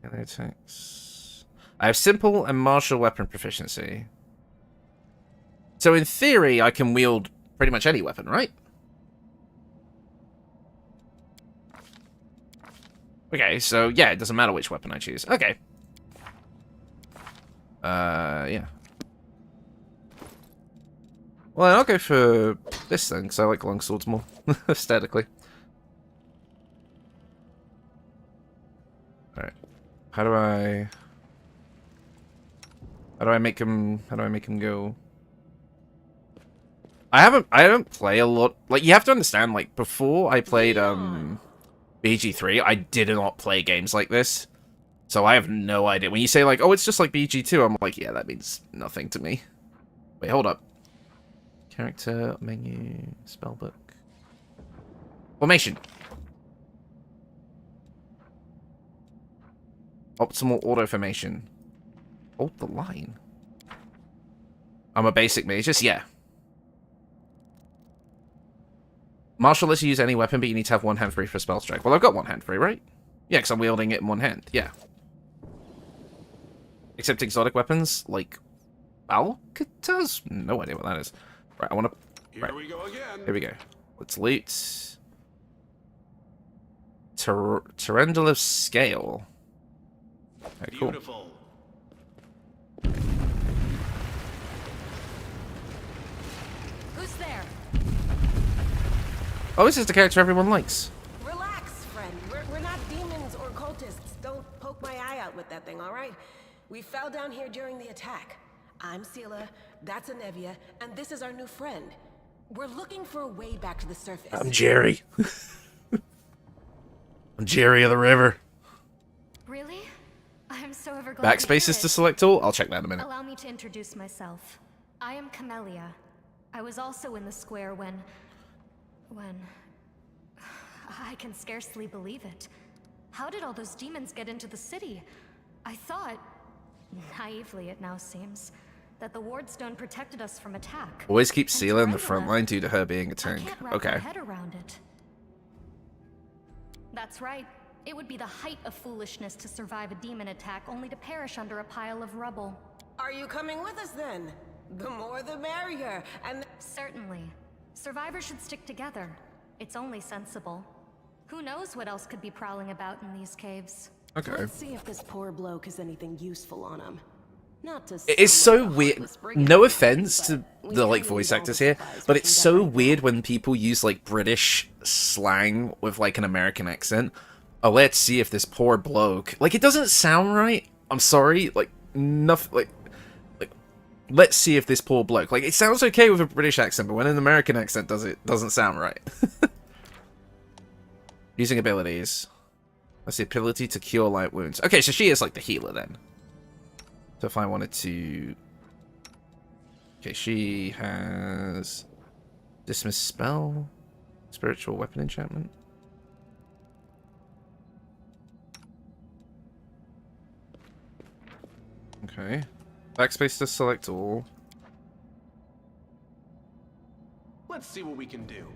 Melee attacks. I have simple and martial weapon proficiency. So in theory, I can wield pretty much any weapon, right? Okay, so yeah, it doesn't matter which weapon I choose. Okay. Yeah. Well, I'll go for this thing, because I like longswords more, aesthetically. Alright. How do I make him go? I don't play a lot. Like, you have to understand, like, before I played, BG3, I did not play games like this. So I have no idea. When you say, like, oh, it's just like BG2, I'm like, yeah, that means nothing to me. Wait, hold up. Character, menu, spellbook. Formation. Optimal auto formation. Hold the line. I'm a basic magus? Yeah. Martial lets you use any weapon, but you need to have one hand free for spell strike. Well, I've got one hand free, right? Yeah, because I'm wielding it in one hand. Yeah. Except exotic weapons, like Alcatraz? No idea what that is. Right, I want to... Here we go again. Here we go. Let's loot. Terendal of Scale. Okay, cool. Beautiful. Who's there? Oh, this is the character everyone likes. Relax, friend. We're not demons or cultists. Don't poke my eye out with that thing, all right? We fell down here during the attack. I'm Sela, that's Anevia, and this is our new friend. We're looking for a way back to the surface. I'm Jerry. I'm Jerry of the River. Really? I'm so ever glad to Backspace hear is to it. select all? I'll check that in a minute. Allow me to introduce myself. I am Camellia. I was also in the square when... I can scarcely believe it. How did all those demons get into the city? I thought, naively it now seems, that the Wardstone protected us from attack. Always keep And Sela in the Terendala, front line due to her being a I tank. can't wrap my Okay. head around it. That's right. It would be the height of foolishness to survive a demon attack only to perish under a pile of rubble. Are you coming with us then? The more the merrier, and... Certainly. Survivors should stick together. It's only sensible. Who knows what else could be prowling about in these caves? Okay. Let's see if this poor bloke has anything useful on him. Not to It's sound so like a weird. heartless brigand, No offense to but we the like kinda voice need all actors the here, supplies but we it's can so get right weird now. when people use like British slang with like an American accent. Oh, let's see if this poor bloke. Like it doesn't sound right. I'm sorry. Like nothing. Like let's see if this poor bloke. Like it sounds okay with a British accent, but when an American accent does it, doesn't sound right. Using abilities. That's the ability to cure light wounds. Okay, so she is like the healer then. So if I wanted to... Okay, she has... Dismiss spell. Spiritual weapon enchantment. Okay. Backspace to select all. Let's see what we can do.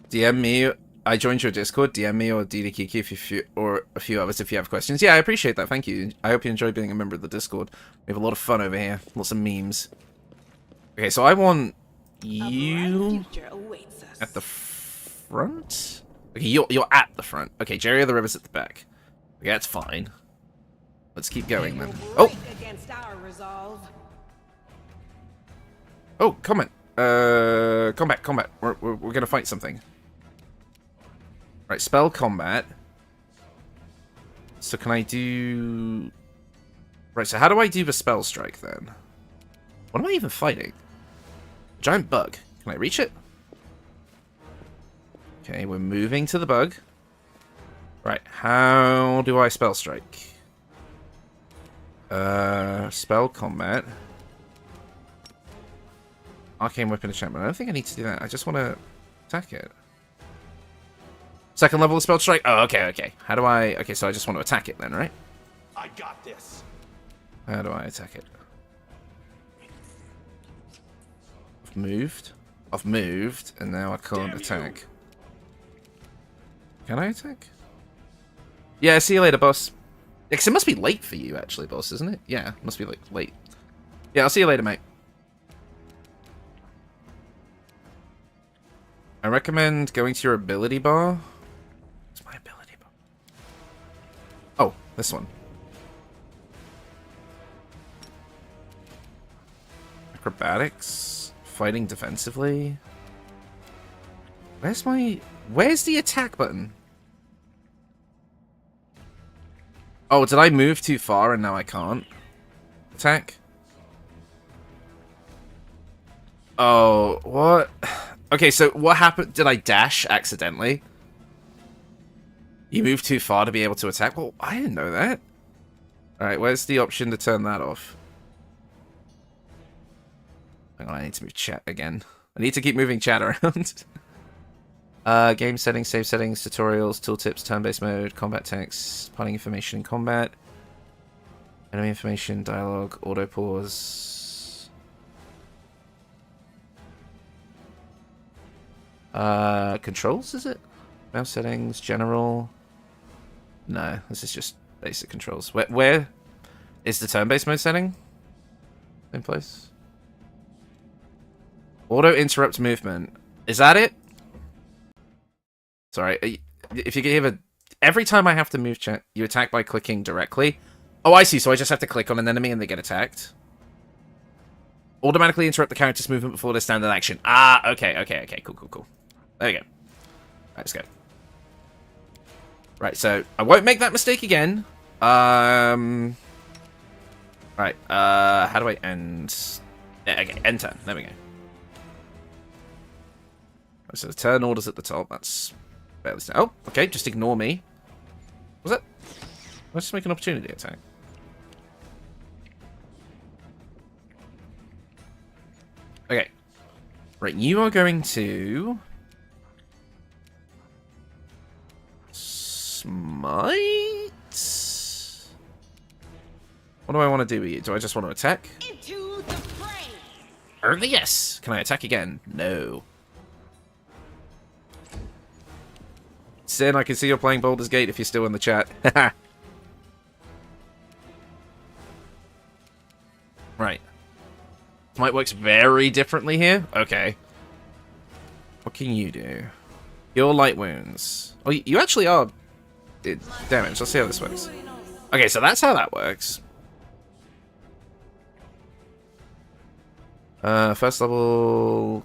DM me. I joined your Discord. DM me or DDKiki if you or a few others if you have questions. Yeah, I appreciate that. Thank you. I hope you enjoy being a member of the Discord. We have a lot of fun over here. Lots of memes. Okay, so I want you at the front. Okay, you're at the front. Okay, Jerry of the River's at the back. Okay, that's fine. Let's keep going then. Oh. Against our resolve. Oh, comment. Combat. We're gonna fight something. Right, spell combat. So can I do... Right, so how do I do the spell strike then? What am I even fighting? Giant bug. Can I reach it? Okay, we're moving to the bug. Right, how do I spell strike? Spell combat. Arcane weapon enchantment. I don't think I need to do that. I just want to attack it. Second level of spell strike? Oh, okay. How do I... Okay, so I just want to attack it then, right? I got this. How do I attack it? I've moved, and now I can't attack. Can I attack? Yeah, see you later, boss. Because it must be late for you, actually, boss, isn't it? Yeah, it must be, like, late. Yeah, I'll see you later, mate. I recommend going to your ability bar. What's my ability bar? Oh, this one. Acrobatics. Fighting defensively. Where's the attack button? Oh, did I move too far and now I can't attack? Oh, what? Okay, so what happened? Did I dash accidentally? You moved too far to be able to attack? Well, I didn't know that. Alright, where's the option to turn that off? Hang on, I need to move chat again. I need to keep moving chat around. Game settings, save settings, tutorials, tooltips, turn-based mode, combat text, parting information in combat, enemy information, dialogue, auto pause. Controls, is it? Mouse settings, general. No, this is just basic controls. Where is the turn-based mode setting in place? Auto interrupt movement. Is that it? Sorry, if you give every time I have to move chat, you attack by clicking directly. Oh, I see. So I just have to click on an enemy and they get attacked. Automatically interrupt the character's movement before their standard action. Ah, okay. Cool. There you go. Right, let's go. Right, so I won't make that mistake again. Right, how do I end? Yeah, okay, end turn. There we go. Right, so the turn order's at the top. That's fairly standard. Oh, okay, just ignore me. Was it? Let's just make an opportunity attack. Okay. Right, you are going to smite. What do I want to do with you? Do I just want to attack? Into the fray. Early yes. Can I attack again? No. Sin, I can see you're playing Baldur's Gate if you're still in the chat. Right. Smite works very differently here. Okay. What can you do? Your light wounds. Oh, you actually are damage. Let's see how this works. Okay, so that's how that works. First level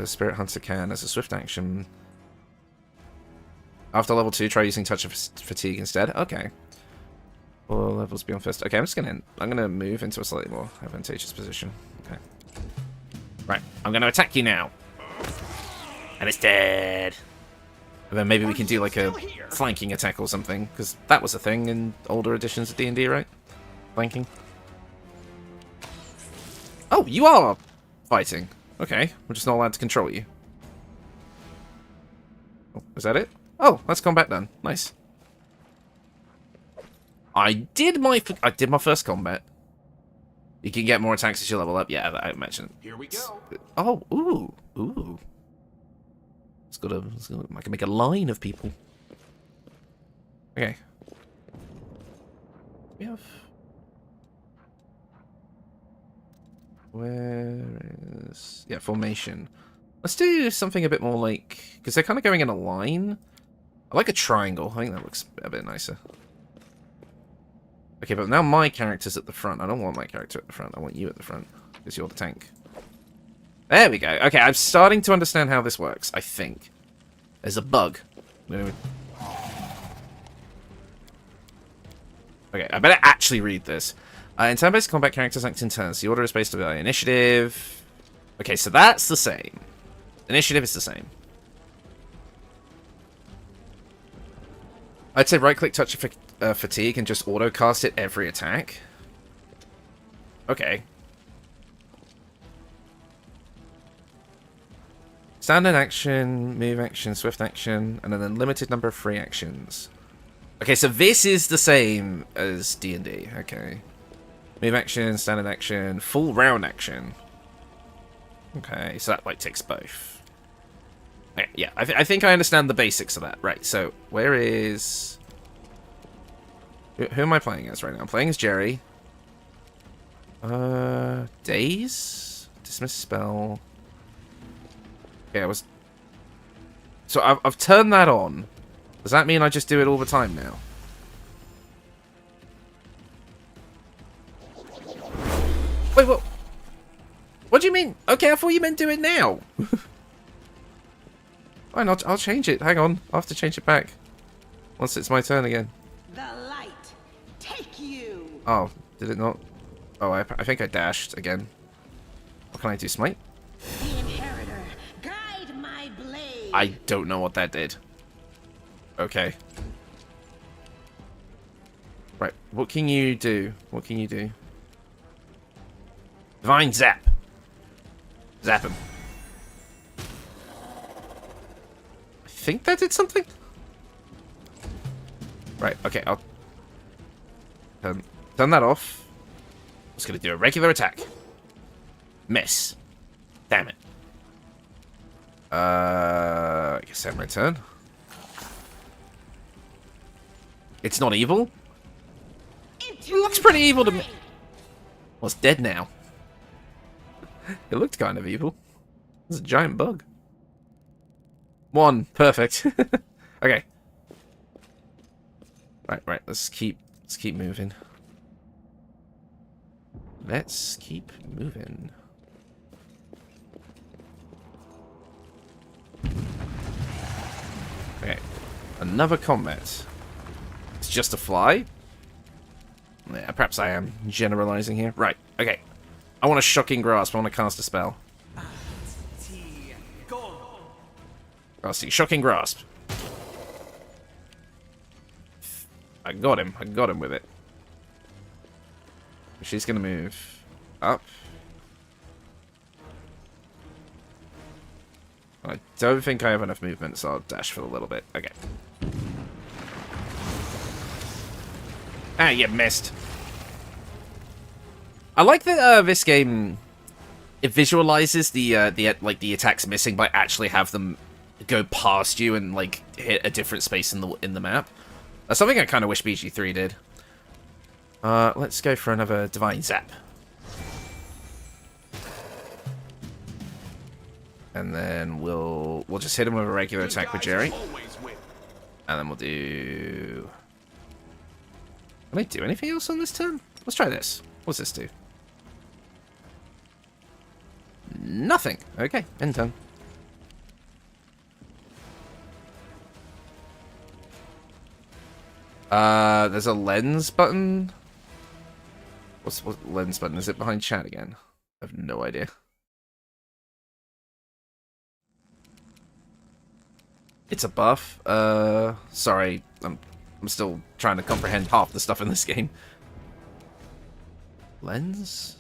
Spirit Hunter can as a swift action. After level 2, try using Touch of Fatigue instead. Okay. 4 levels beyond first. Okay, I'm gonna move into a slightly more advantageous position. Okay. Right, I'm gonna attack you now. And it's dead. And then maybe we can do like a flanking attack or something, because that was a thing in older editions of D&D, right? Flanking. Oh, you are fighting. Okay, we're just not allowed to control you. Oh, is that it? Oh, that's combat done. Nice. I did my first combat. You can get more attacks as you level up. Yeah, I mentioned. Here we go. Oh, ooh. I can make a line of people. Okay. We have. Where is... Yeah, formation. Let's do something a bit more like... Because they're kind of going in a line. I like a triangle. I think that looks a bit nicer. Okay, but now my character's at the front. I don't want my character at the front. I want you at the front. Because you're the tank. There we go. Okay, I'm starting to understand how this works, I think. There's a bug. Okay, I better actually read this. In turn-based combat, characters act in turns. The order is based on initiative. Okay, so that's the same. Initiative is the same. I'd say right-click Touch of Fatigue and just auto-cast it every attack. Okay. Standard action, move action, swift action, and then a limited number of free actions. Okay, so this is the same as D&D. Okay. Move action, standard action, full round action. Okay, so that like takes both. Okay, yeah, I think I understand the basics of that. Right, so where is... Who am I playing as right now? I'm playing as Jerry. Daze? Dismiss spell. Okay, I was... So I've turned that on. Does that mean I just do it all the time now? Wait, what? What do you mean? Okay, I thought you meant do it now. Fine, I'll change it. Hang on. I'll have to change it back. Once it's my turn again. The light, take you. Oh, did it not? Oh, I think I dashed again. What can I do? Smite? The inheritor, guide my blade. I don't know what that did. Okay. Right, what can you do? What can you do? Divine Zap. Zap him. I think that did something? Right, okay, I'll turn that off. I'm just gonna do a regular attack. Miss. Damn it. I guess that's my turn. It's not evil? It looks pretty evil to me. Well, it's dead now. It looked kind of evil. It's a giant bug. 1. Perfect. Okay. Right. Let's keep moving. Let's keep moving. Okay. Another combat. It's just a fly? Yeah, perhaps I am generalizing here. Right, okay. I want a shocking grasp. I want to cast a spell. I'll see. Shocking grasp. I got him with it. She's gonna move up. I don't think I have enough movement, so I'll dash for a little bit. Okay. Ah, you missed. I like that this game, it visualizes the attacks missing by actually have them go past you and like hit a different space in the map. That's something I kind of wish BG3 did. Let's go for another Divine Zap. And then we'll just hit him with a regular attack with Jerry. And then we'll do... Can I do anything else on this turn? Let's try this. What's this do? Nothing. Okay, end turn. There's a lens button. What lens button? Is it behind chat again? I have no idea. It's a buff. Sorry, I'm still trying to comprehend half the stuff in this game. Lens?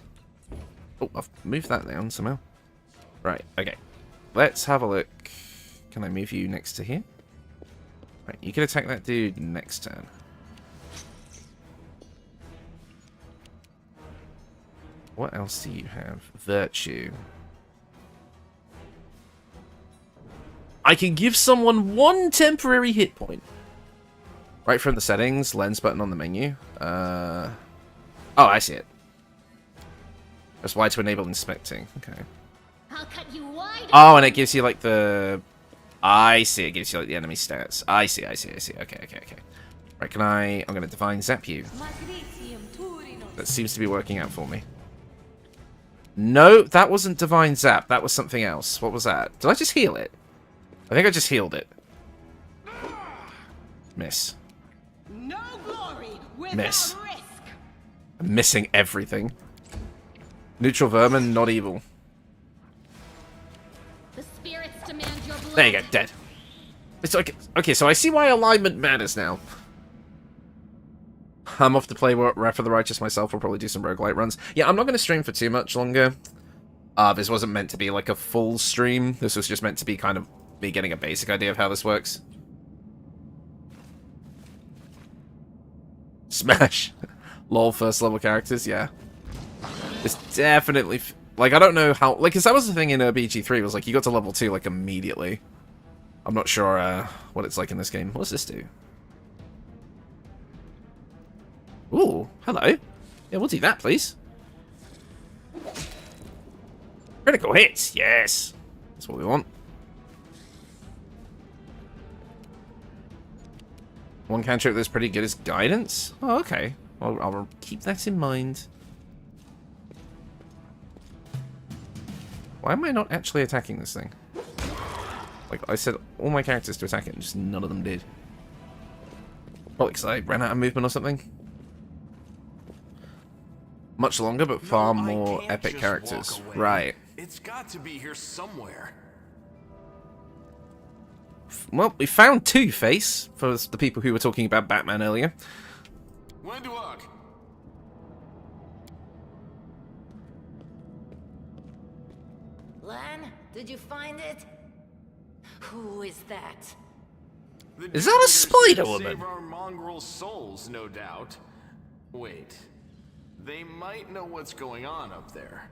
Oh, I've moved that down somehow. Right, okay. Let's have a look. Can I move you next to here? Right, you can attack that dude next turn. What else do you have? Virtue. I can give someone 1 temporary hit point. Right from the settings, lens button on the menu. Oh, I see it. That's why to enable inspecting. Okay. I'll cut you wide. Oh, and it gives you like the... I see, it gives you like the enemy stats. I see. Okay. Right, can I... I'm going to Divine Zap you. That seems to be working out for me. No, that wasn't Divine Zap. That was something else. What was that? Did I just heal it? I think I just healed it. Miss. No glory Miss. risk. I'm missing everything. Neutral vermin, not evil. The spirits demand your blood. There you go, dead. It's like, okay, so I see why alignment matters now. I'm off to play Wrath of the Righteous myself. I'll probably do some roguelite runs. Yeah, I'm not going to stream for too much longer. This wasn't meant to be like a full stream. This was just meant to be kind of me getting a basic idea of how this works. Smash. LOL first level characters, yeah. It's definitely... like, I don't know how... like, because that was the thing in BG3, was like, you got to level 2, like, immediately. I'm not sure what it's like in this game. What does this do? Ooh, hello. Yeah, we'll do that, please. Critical hits, yes. That's what we want. One cantrip that's pretty good is guidance. Oh, okay. I'll keep that in mind. Why am I not actually attacking this thing? Like, I said all my characters to attack it, and just none of them did. Probably because I ran out of movement or something. Much longer, but far more epic characters. Right. It's got to be here somewhere. Well, we found Two-Face, for the people who were talking about Batman earlier. Lan, did you find it? Who is that? Is that a spider woman? Save our mongrel souls, no doubt. Wait. They might know what's going on up there.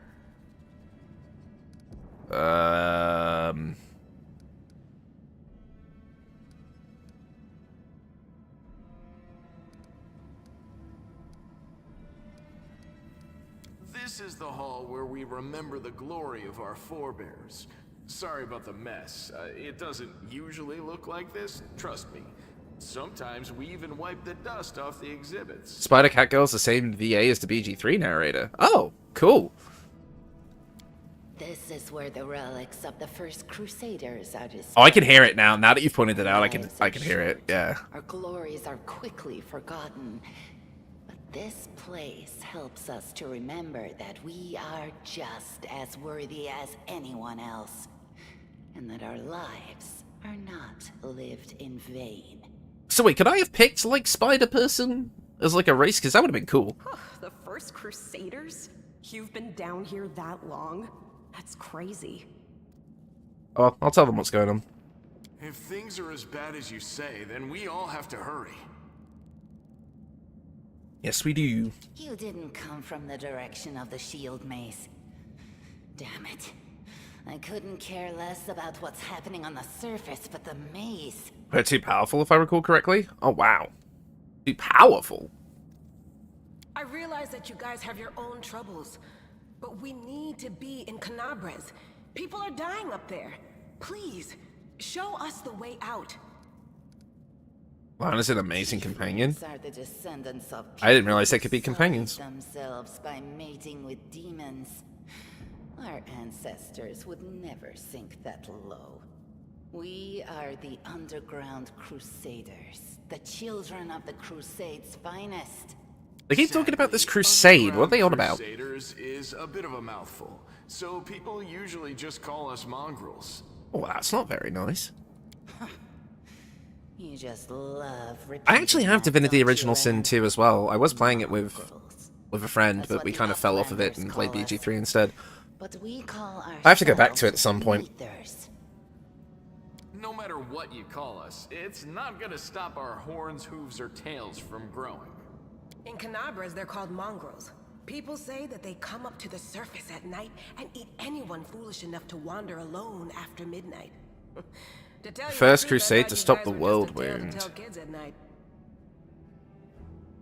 This is the hall where we remember the glory of our forebears. Sorry about the mess. It doesn't usually look like this, trust me. Sometimes we even wipe the dust off the exhibits. Spider Cat Girl's the same VA as the BG3 narrator. Oh, cool. This is where the relics of the first Crusaders are displayed. Oh, I can hear it now. Now that you've pointed it out, I can hear it. Yeah. Our glories are quickly forgotten. But this place helps us to remember that we are just as worthy as anyone else. And that our lives are not lived in vain. So wait, could I have picked, like, Spider Person as, like, a race? Because that would have been cool. The first Crusaders? You've been down here that long? That's crazy. Oh, I'll tell them what's going on. If things are as bad as you say, then we all have to hurry. Yes, we do. You didn't come from the direction of the shield maze. Damn it. I couldn't care less about what's happening on the surface, but the maze... They're too powerful, if I recall correctly? Oh, wow. Too powerful? I realize that you guys have your own troubles, but we need to be in Canabres. People are dying up there. Please, show us the way out. Lan is an amazing companion. Are the descendants of I didn't realize they could be companions. Themselves by mating with demons. Our ancestors would never sink that low. We are the underground Crusaders, the children of the Crusade's finest. They keep talking about this crusade. What are they on about? Crusaders is a bit of a mouthful, so people usually just call us mongrels. Oh, that's not very nice. You just love I actually have Divinity Original Sin 2 as well. I was playing it with a friend, but we kind of fell off of it and played BG3 instead. But we call I have to go back to it at some point. No matter what you call us, it's not gonna stop our horns, hooves, or tails from growing. In Canabres, they're called mongrels. People say that they come up to the surface at night and eat anyone foolish enough to wander alone after midnight. First crusade to stop the world wound.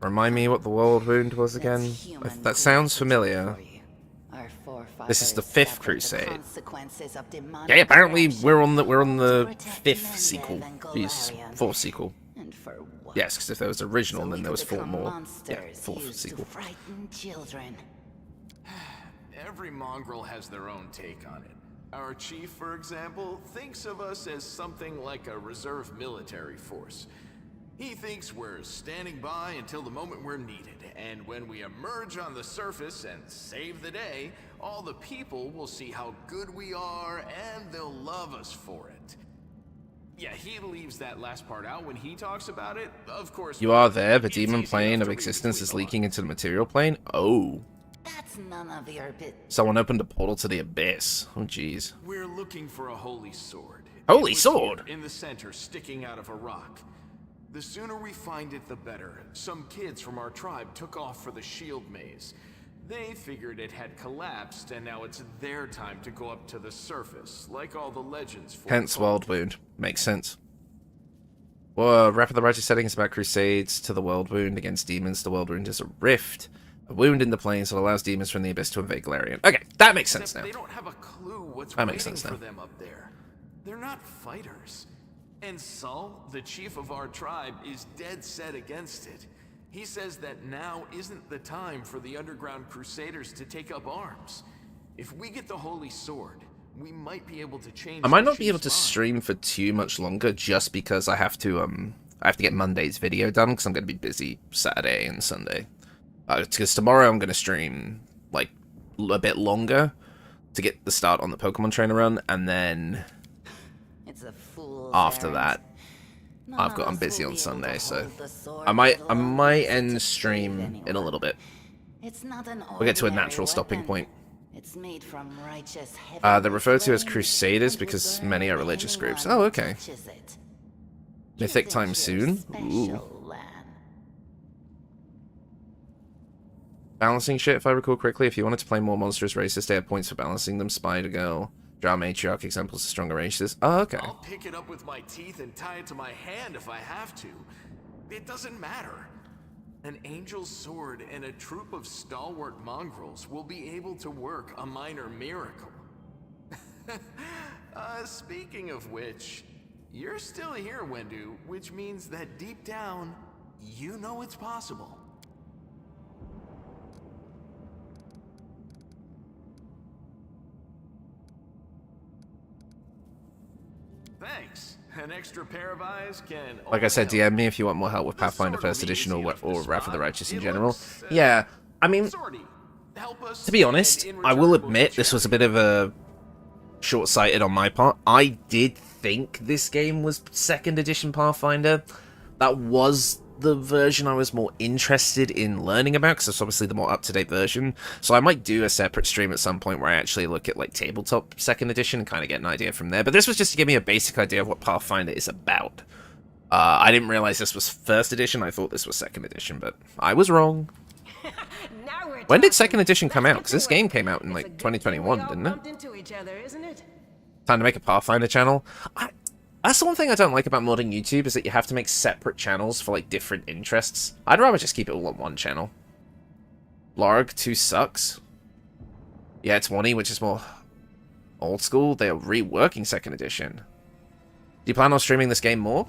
Remind me what the world wound was again? That sounds familiar. This is the 5th crusade. Yeah, apparently we're on the 5th sequel. Jeez, 4th sequel. Yes, because if there was original, then there was 4 more. Yeah, 4th sequel. Every mongrel has their own take on it. Our chief, for example, thinks of us as something like a reserve military force. He thinks we're standing by until the moment we're needed, and when we emerge on the surface and save the day, all the people will see how good we are, and they'll love us for it. Yeah, he leaves that last part out when he talks about it. Of course, you are there. The demon plane of existence is leaking into the material plane. Oh. That's none of your bit. Someone opened a portal to the abyss. Oh, jeez. We're looking for a holy sword. Holy sword? In the center, sticking out of a rock. The sooner we find it, the better. Some kids from our tribe took off for the shield maze. They figured it had collapsed, and now it's their time to go up to the surface, like all the legends. Hence world wound. Makes sense. Well, Wrath of the Righteous setting is about crusades to the world wound against demons. The world wound is a rift. A wound in the plains that allows demons from the abyss to invade Galarian. Okay, that makes sense now. They don't have a clue what's that makes waiting sense now. For them up there. They're not fighters. And Saul, the chief of our tribe, is dead set against it. He says that now isn't the time for the underground crusaders to take up arms. If we get the holy sword, we might be able to change. I might not be able to stream for too much longer just because I have to get Monday's video done because I'm going to be busy Saturday and Sunday. Because tomorrow I'm going to stream like a bit longer to get the start on the Pokemon Trainer run, and then after that I'm busy on Sunday, so I might end stream in a little bit. We'll get to a natural stopping point. It's made from righteous They're referred to as Crusaders because many are religious groups. Oh, okay. Mythic time soon? Ooh. Balancing shit, if I recall correctly. If you wanted to play more monstrous races, they have points for balancing them. Spider Girl, Drow Matriarch, examples of stronger races. Oh, okay. I'll pick it up with my teeth and tie it to my hand if I have to. It doesn't matter. An angel's sword and a troop of stalwart mongrels will be able to work a minor miracle. Speaking of which, you're still here, Wendu, which means that deep down, you know it's possible. Thanks. An extra pair of eyes can... Like I said, DM me if you want more help with Pathfinder First Edition or Wrath of the Righteous in general. Yeah, I mean, to be honest, I will admit this was a bit of a short-sighted on my part. I did think this game was 2nd Edition Pathfinder. That was the version I was more interested in learning about, because it's obviously the more up-to-date version. So I might do a separate stream at some point where I actually look at like tabletop 2nd edition and kind of get an idea from there. But this was just to give me a basic idea of what Pathfinder is about. I didn't realize this was 1st edition. I thought this was 2nd edition, but I was wrong. When did 2nd edition come out? Because this game came out in like 2021, didn't it? Time to make a Pathfinder channel. That's the one thing I don't like about modding YouTube, is that you have to make separate channels for, like, different interests. I'd rather just keep it all on one channel. Blarg 2 sucks. Yeah, 20, which is more old school. They are reworking 2nd edition. Do you plan on streaming this game more?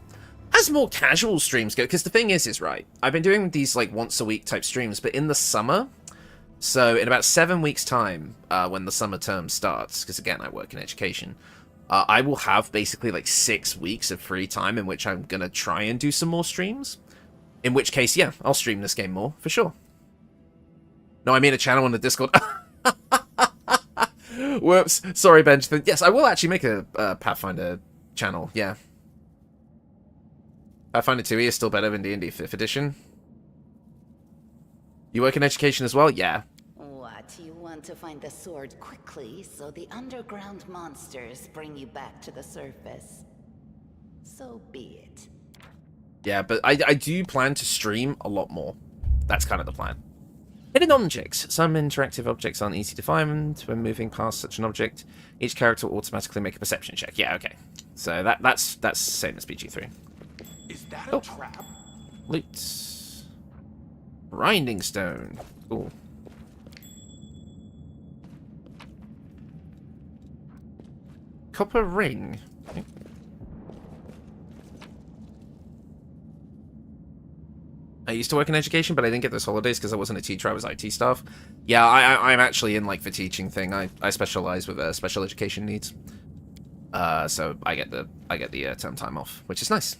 As more casual streams go, because the thing is right, I've been doing these, like, once-a-week type streams, but in the summer, so in about 7 weeks' time, when the summer term starts, because, again, I work in education, I will have basically like 6 weeks of free time in which I'm going to try and do some more streams. In which case, yeah, I'll stream this game more, for sure. No, I mean a channel on the Discord. Whoops. Sorry, Benjamin. Yes, I will actually make a Pathfinder channel, yeah. Pathfinder 2e is still better than D&D 5th edition. You work in education as well? Yeah. What, you want to find the sword quickly so the underground monsters bring you back to the surface? So be it. Yeah, but I do plan to stream a lot more. That's kind of the plan. Hidden objects. Some interactive objects aren't easy to find. When moving past such an object, each character will automatically make a perception check. Yeah, okay. So that's same as BG3. Is that a trap? Loot. Grinding stone. Cool. Copper ring. Okay. I used to work in education, but I didn't get those holidays because I wasn't a teacher, I was IT staff. Yeah, I'm actually in, like, the teaching thing. I specialize with special education needs. So I get the term time off, which is nice.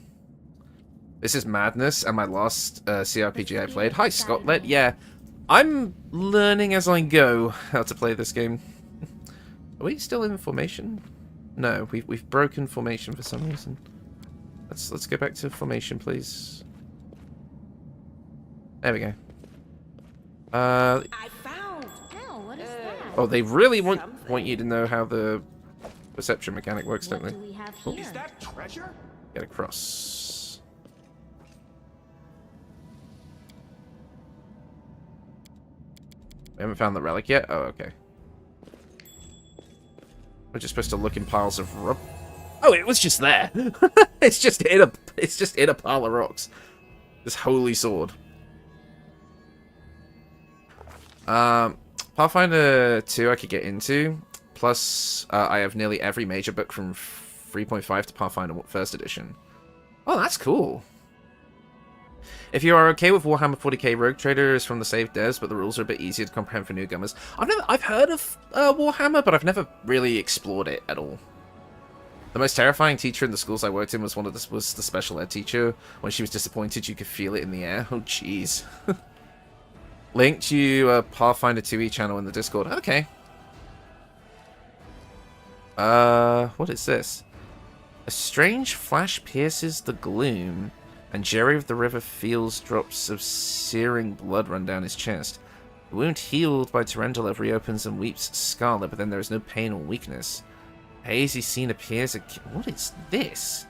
This is Madness, and my last CRPG I played. Hi, Scotland. Yeah, I'm learning as I go how to play this game. Are we still in formation? No, we've broken formation for some reason. Let's go back to formation, please. There we go. I found. Oh, what is that? Oh, they really want you to know how the perception mechanic works, don't What they? do we have here? Is that treasure? Get across. We haven't found the relic yet? Oh, okay. We're just supposed to look in piles of rubble. Oh, it was just there. It's just in a pile of rocks. This holy sword. Pathfinder 2 I could get into. Plus, I have nearly every major book from 3.5 to Pathfinder 1st edition. Oh, that's cool. If you are okay with Warhammer 40k Rogue Trader is from the save devs, but the rules are a bit easier to comprehend for newcomers. I've heard of Warhammer, but I've never really explored it at all. The most terrifying teacher in the schools I worked in was the special ed teacher. When she was disappointed, you could feel it in the air. Oh, jeez. Link to Pathfinder 2e channel in the Discord. Okay. What is this? A strange flash pierces the gloom, and Jerry of the River feels drops of searing blood run down his chest. The wound healed by Tyrendelev reopens and weeps scarlet, but then there is no pain or weakness. A hazy scene appears. What is this?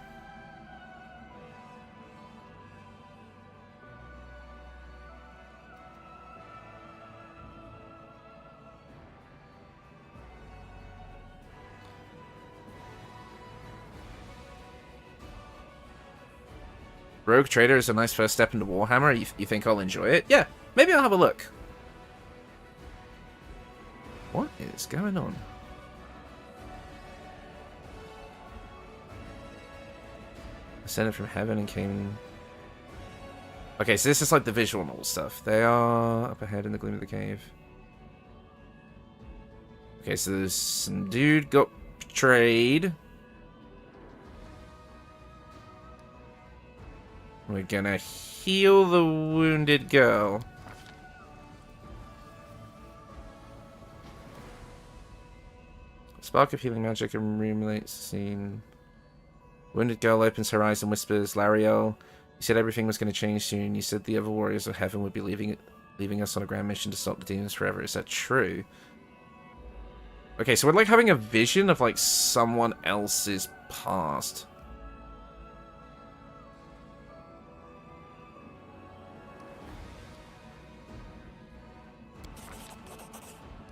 Rogue Trader is a nice first step into Warhammer. You think I'll enjoy it? Yeah, maybe I'll have a look. What is going on? Ascended from heaven and came... Okay, so this is like the visual novel stuff. They are up ahead in the gloom of the cave. Okay, so there's some dude got betrayed. We're gonna heal the wounded girl. Spark of healing magic illuminates the scene. Wounded girl opens her eyes and whispers, Lariel, you said everything was going to change soon. You said the other warriors of heaven would be leaving us on a grand mission to stop the demons forever. Is that true? Okay, so we're like having a vision of like someone else's past.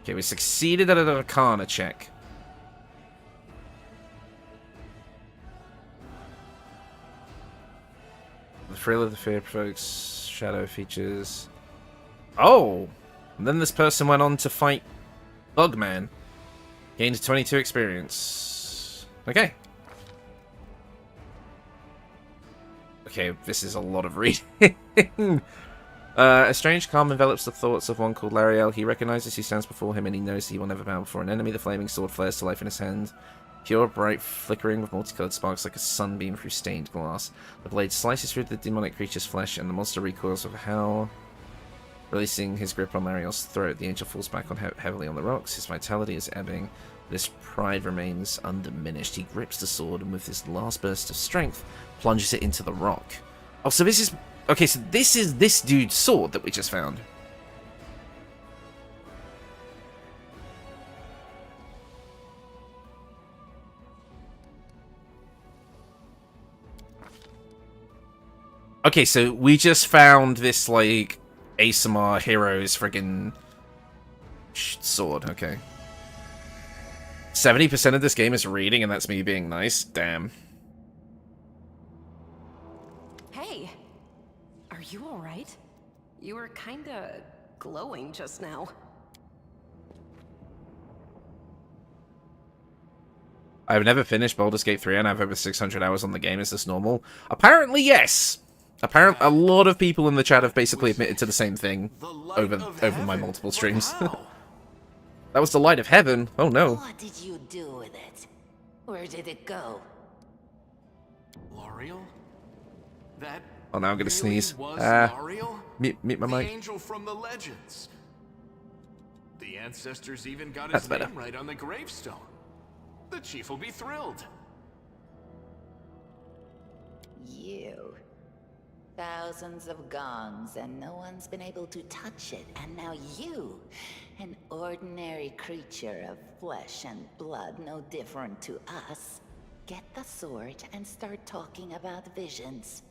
Okay, we succeeded at an Arcana check. The thrill of the fear provokes shadow features. Oh! And then this person went on to fight Bugman. Gained 22 experience. Okay. Okay, this is a lot of reading. A strange calm envelops the thoughts of one called Lariel. He recognizes who stands before him and he knows he will never bow before an enemy. The flaming sword flares to life in his hand. Pure, bright, flickering with multicolored sparks like a sunbeam through stained glass. The blade slices through the demonic creature's flesh and the monster recoils with a howl. Releasing his grip on Lariel's throat, the angel falls back on heavily on the rocks. His vitality is ebbing. But his pride remains undiminished. He grips the sword and with his last burst of strength, plunges it into the rock. Oh, so this is... Okay, so this is this dude's sword that we just found. Okay, so we just found this, like, ASMR Heroes friggin' sword, okay. 70% of this game is reading, and that's me being nice? Damn. Hey! Are you alright? You were kinda glowing just now. I've never finished Baldur's Gate 3 and I have over 600 hours on the game. Is this normal? Apparently, yes! Apparently, a lot of people in the chat have basically admitted to the same thing over my multiple streams. That was the light of heaven. Oh no. What did you do with it? Where did it go? L'Ariel? That Oh, now I'm gonna sneeze. L'Ariel? Mute my The mic. angel from the legends. The ancestors even got That's his better. name right on the gravestone. The chief will be thrilled. You. Thousands of gongs and no one's been able to touch it. And now you, an ordinary creature of flesh and blood, no different to us, get the sword and start talking about visions.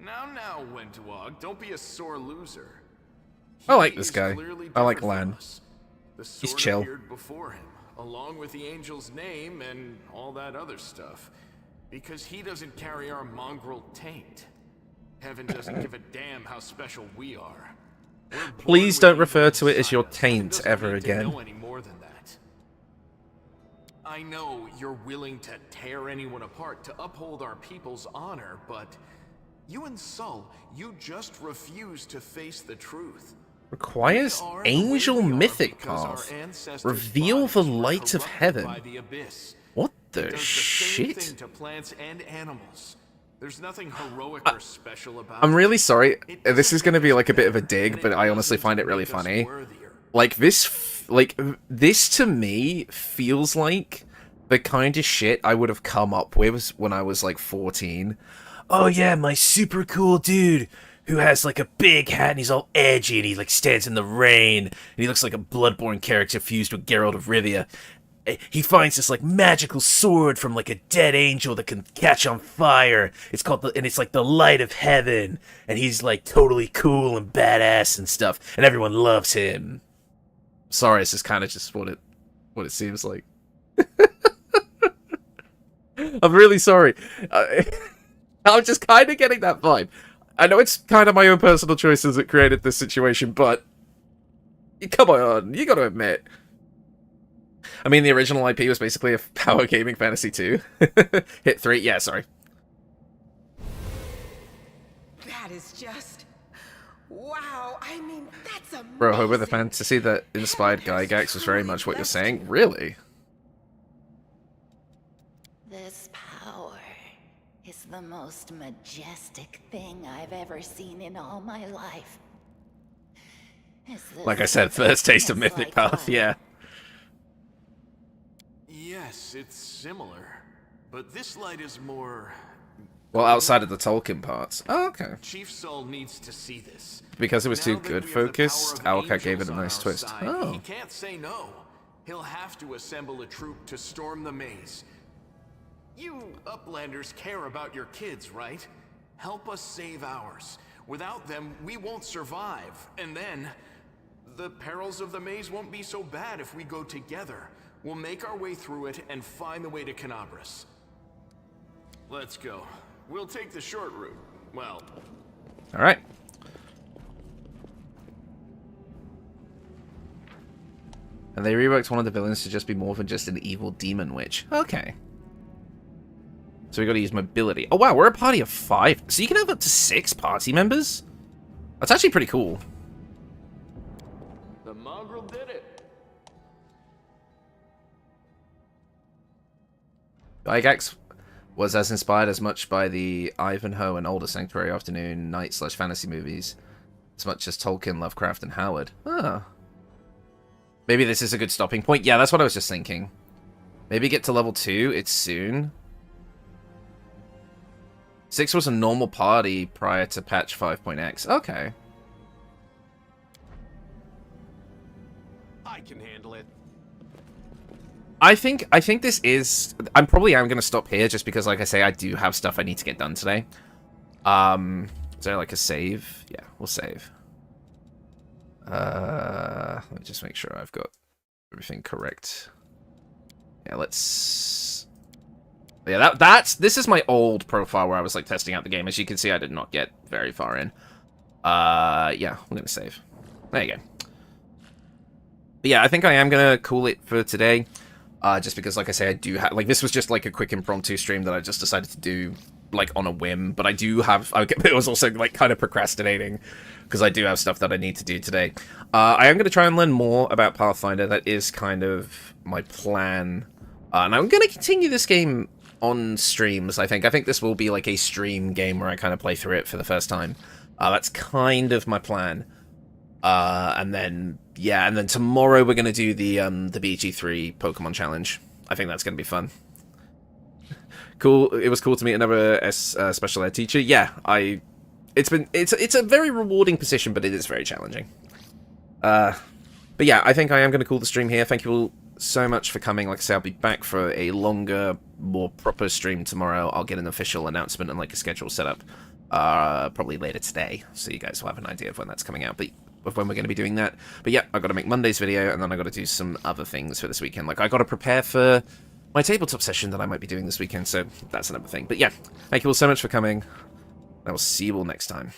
Now, Wentwog, don't be a sore loser. I like this He's guy. clearly I like better from Lan. us. The He's sword chill. appeared before him, along with the angel's name and all that other stuff, because he doesn't carry our mongrel taint. Heaven doesn't give a damn how special we are. We're born Please with don't evil refer to it as inside your us. taint Doesn't ever need to again. know any more than that. I know you're willing to tear anyone apart to uphold our people's honor, but you and Sol, you just refuse to face the truth. Requires We are the way angel we are mythic because our path. ancestors' Reveal the bodies were light of corrupted heaven. by the abyss. What It the does the same shit? thing to plants and animals. There's nothing heroic or special about I'm really sorry. it. This is going to be like a bit of a And dig, it but I honestly doesn't find it really make us funny. worthier. Like this to me feels like the kind of shit I would have come up with when I was like 14. Oh yeah, my super cool dude who has like a big hat and he's all edgy and he like stands in the rain and he looks like a Bloodborne character fused with Geralt of Rivia. He finds this like magical sword from like a dead angel that can catch on fire. It's called and it's like the light of heaven, and he's like totally cool and badass and stuff, and everyone loves him. Sorry, it's just kind of just what it seems like. I'm really sorry. I'm just kind of getting that vibe. I know it's kind of my own personal choices that created this situation, but come on, you got to admit. I mean, the original IP was basically a Power Gaming Fantasy 2. Hit 3, yeah, sorry. That is just... wow, I mean, that's amazing. Bro, with the fantasy that inspired Gygax was very much what you're saying? Really? This power is the most majestic thing I've ever seen in all my life. Like I said, first taste of Mythic Path, yeah. Yes, it's similar, but this light is more... Well, outside of the Tolkien parts. Oh, okay. Chief Soul needs to see this. Because it was too good focused, Alka gave it a nice twist. Oh. He can't say no. He'll have to assemble a troop to storm the maze. You Uplanders care about your kids, right? Help us save ours. Without them, we won't survive. And then, the perils of the maze won't be so bad if we go together. We'll make our way through it and find the way to Canabras. Let's go. We'll take the short route. Well... Alright. And they reworked one of the villains to just be more than just an evil demon witch. Okay. So we gotta use mobility. Oh wow, we're a party of 5. So you can have up to 6 party members? That's actually pretty cool. The mongrel did it. Gygax was as inspired as much by the Ivanhoe and Older Sanctuary Afternoon Night/fantasy movies as much as Tolkien, Lovecraft, and Howard. Ah. Maybe this is a good stopping point. Yeah, that's what I was just thinking. Maybe get to level 2. It's soon. 6 was a normal party prior to patch 5.x. Okay. I can handle it. I think this is... I'm going to stop here just because, like I say, I do have stuff I need to get done today. Is there like a save? Yeah, we'll save. Let me just make sure I've got everything correct. Yeah, let's... Yeah, this is my old profile where I was like testing out the game. As you can see, I did not get very far in. Yeah, I'm gonna save. There you go. But yeah, I think I am gonna call it for today. Just because, like I say, I do have... Like, this was just like a quick impromptu stream that I just decided to do, like, on a whim. But I do have... It was also, like, kind of procrastinating, because I do have stuff that I need to do today. I am going to try and learn more about Pathfinder. That is kind of my plan. And I'm going to continue this game on streams, I think. I think this will be, like, a stream game where I kind of play through it for the first time. That's kind of my plan. And then... Yeah, and then tomorrow we're going to do the BG3 Pokemon Challenge. I think that's going to be fun. Cool. It was cool to meet another special ed teacher. Yeah, it's a very rewarding position, but it is very challenging. But yeah, I think I am going to call the stream here. Thank you all so much for coming. Like I say, I'll be back for a longer, more proper stream tomorrow. I'll get an official announcement and like a schedule set up probably later today, so you guys will have an idea of when that's coming out. But of when we're going to be doing that. But yeah, I've got to make Monday's video, and then I've got to do some other things for this weekend. Like, I've got to prepare for my tabletop session that I might be doing this weekend, so that's another thing. But yeah, thank you all so much for coming. I will see you all next time.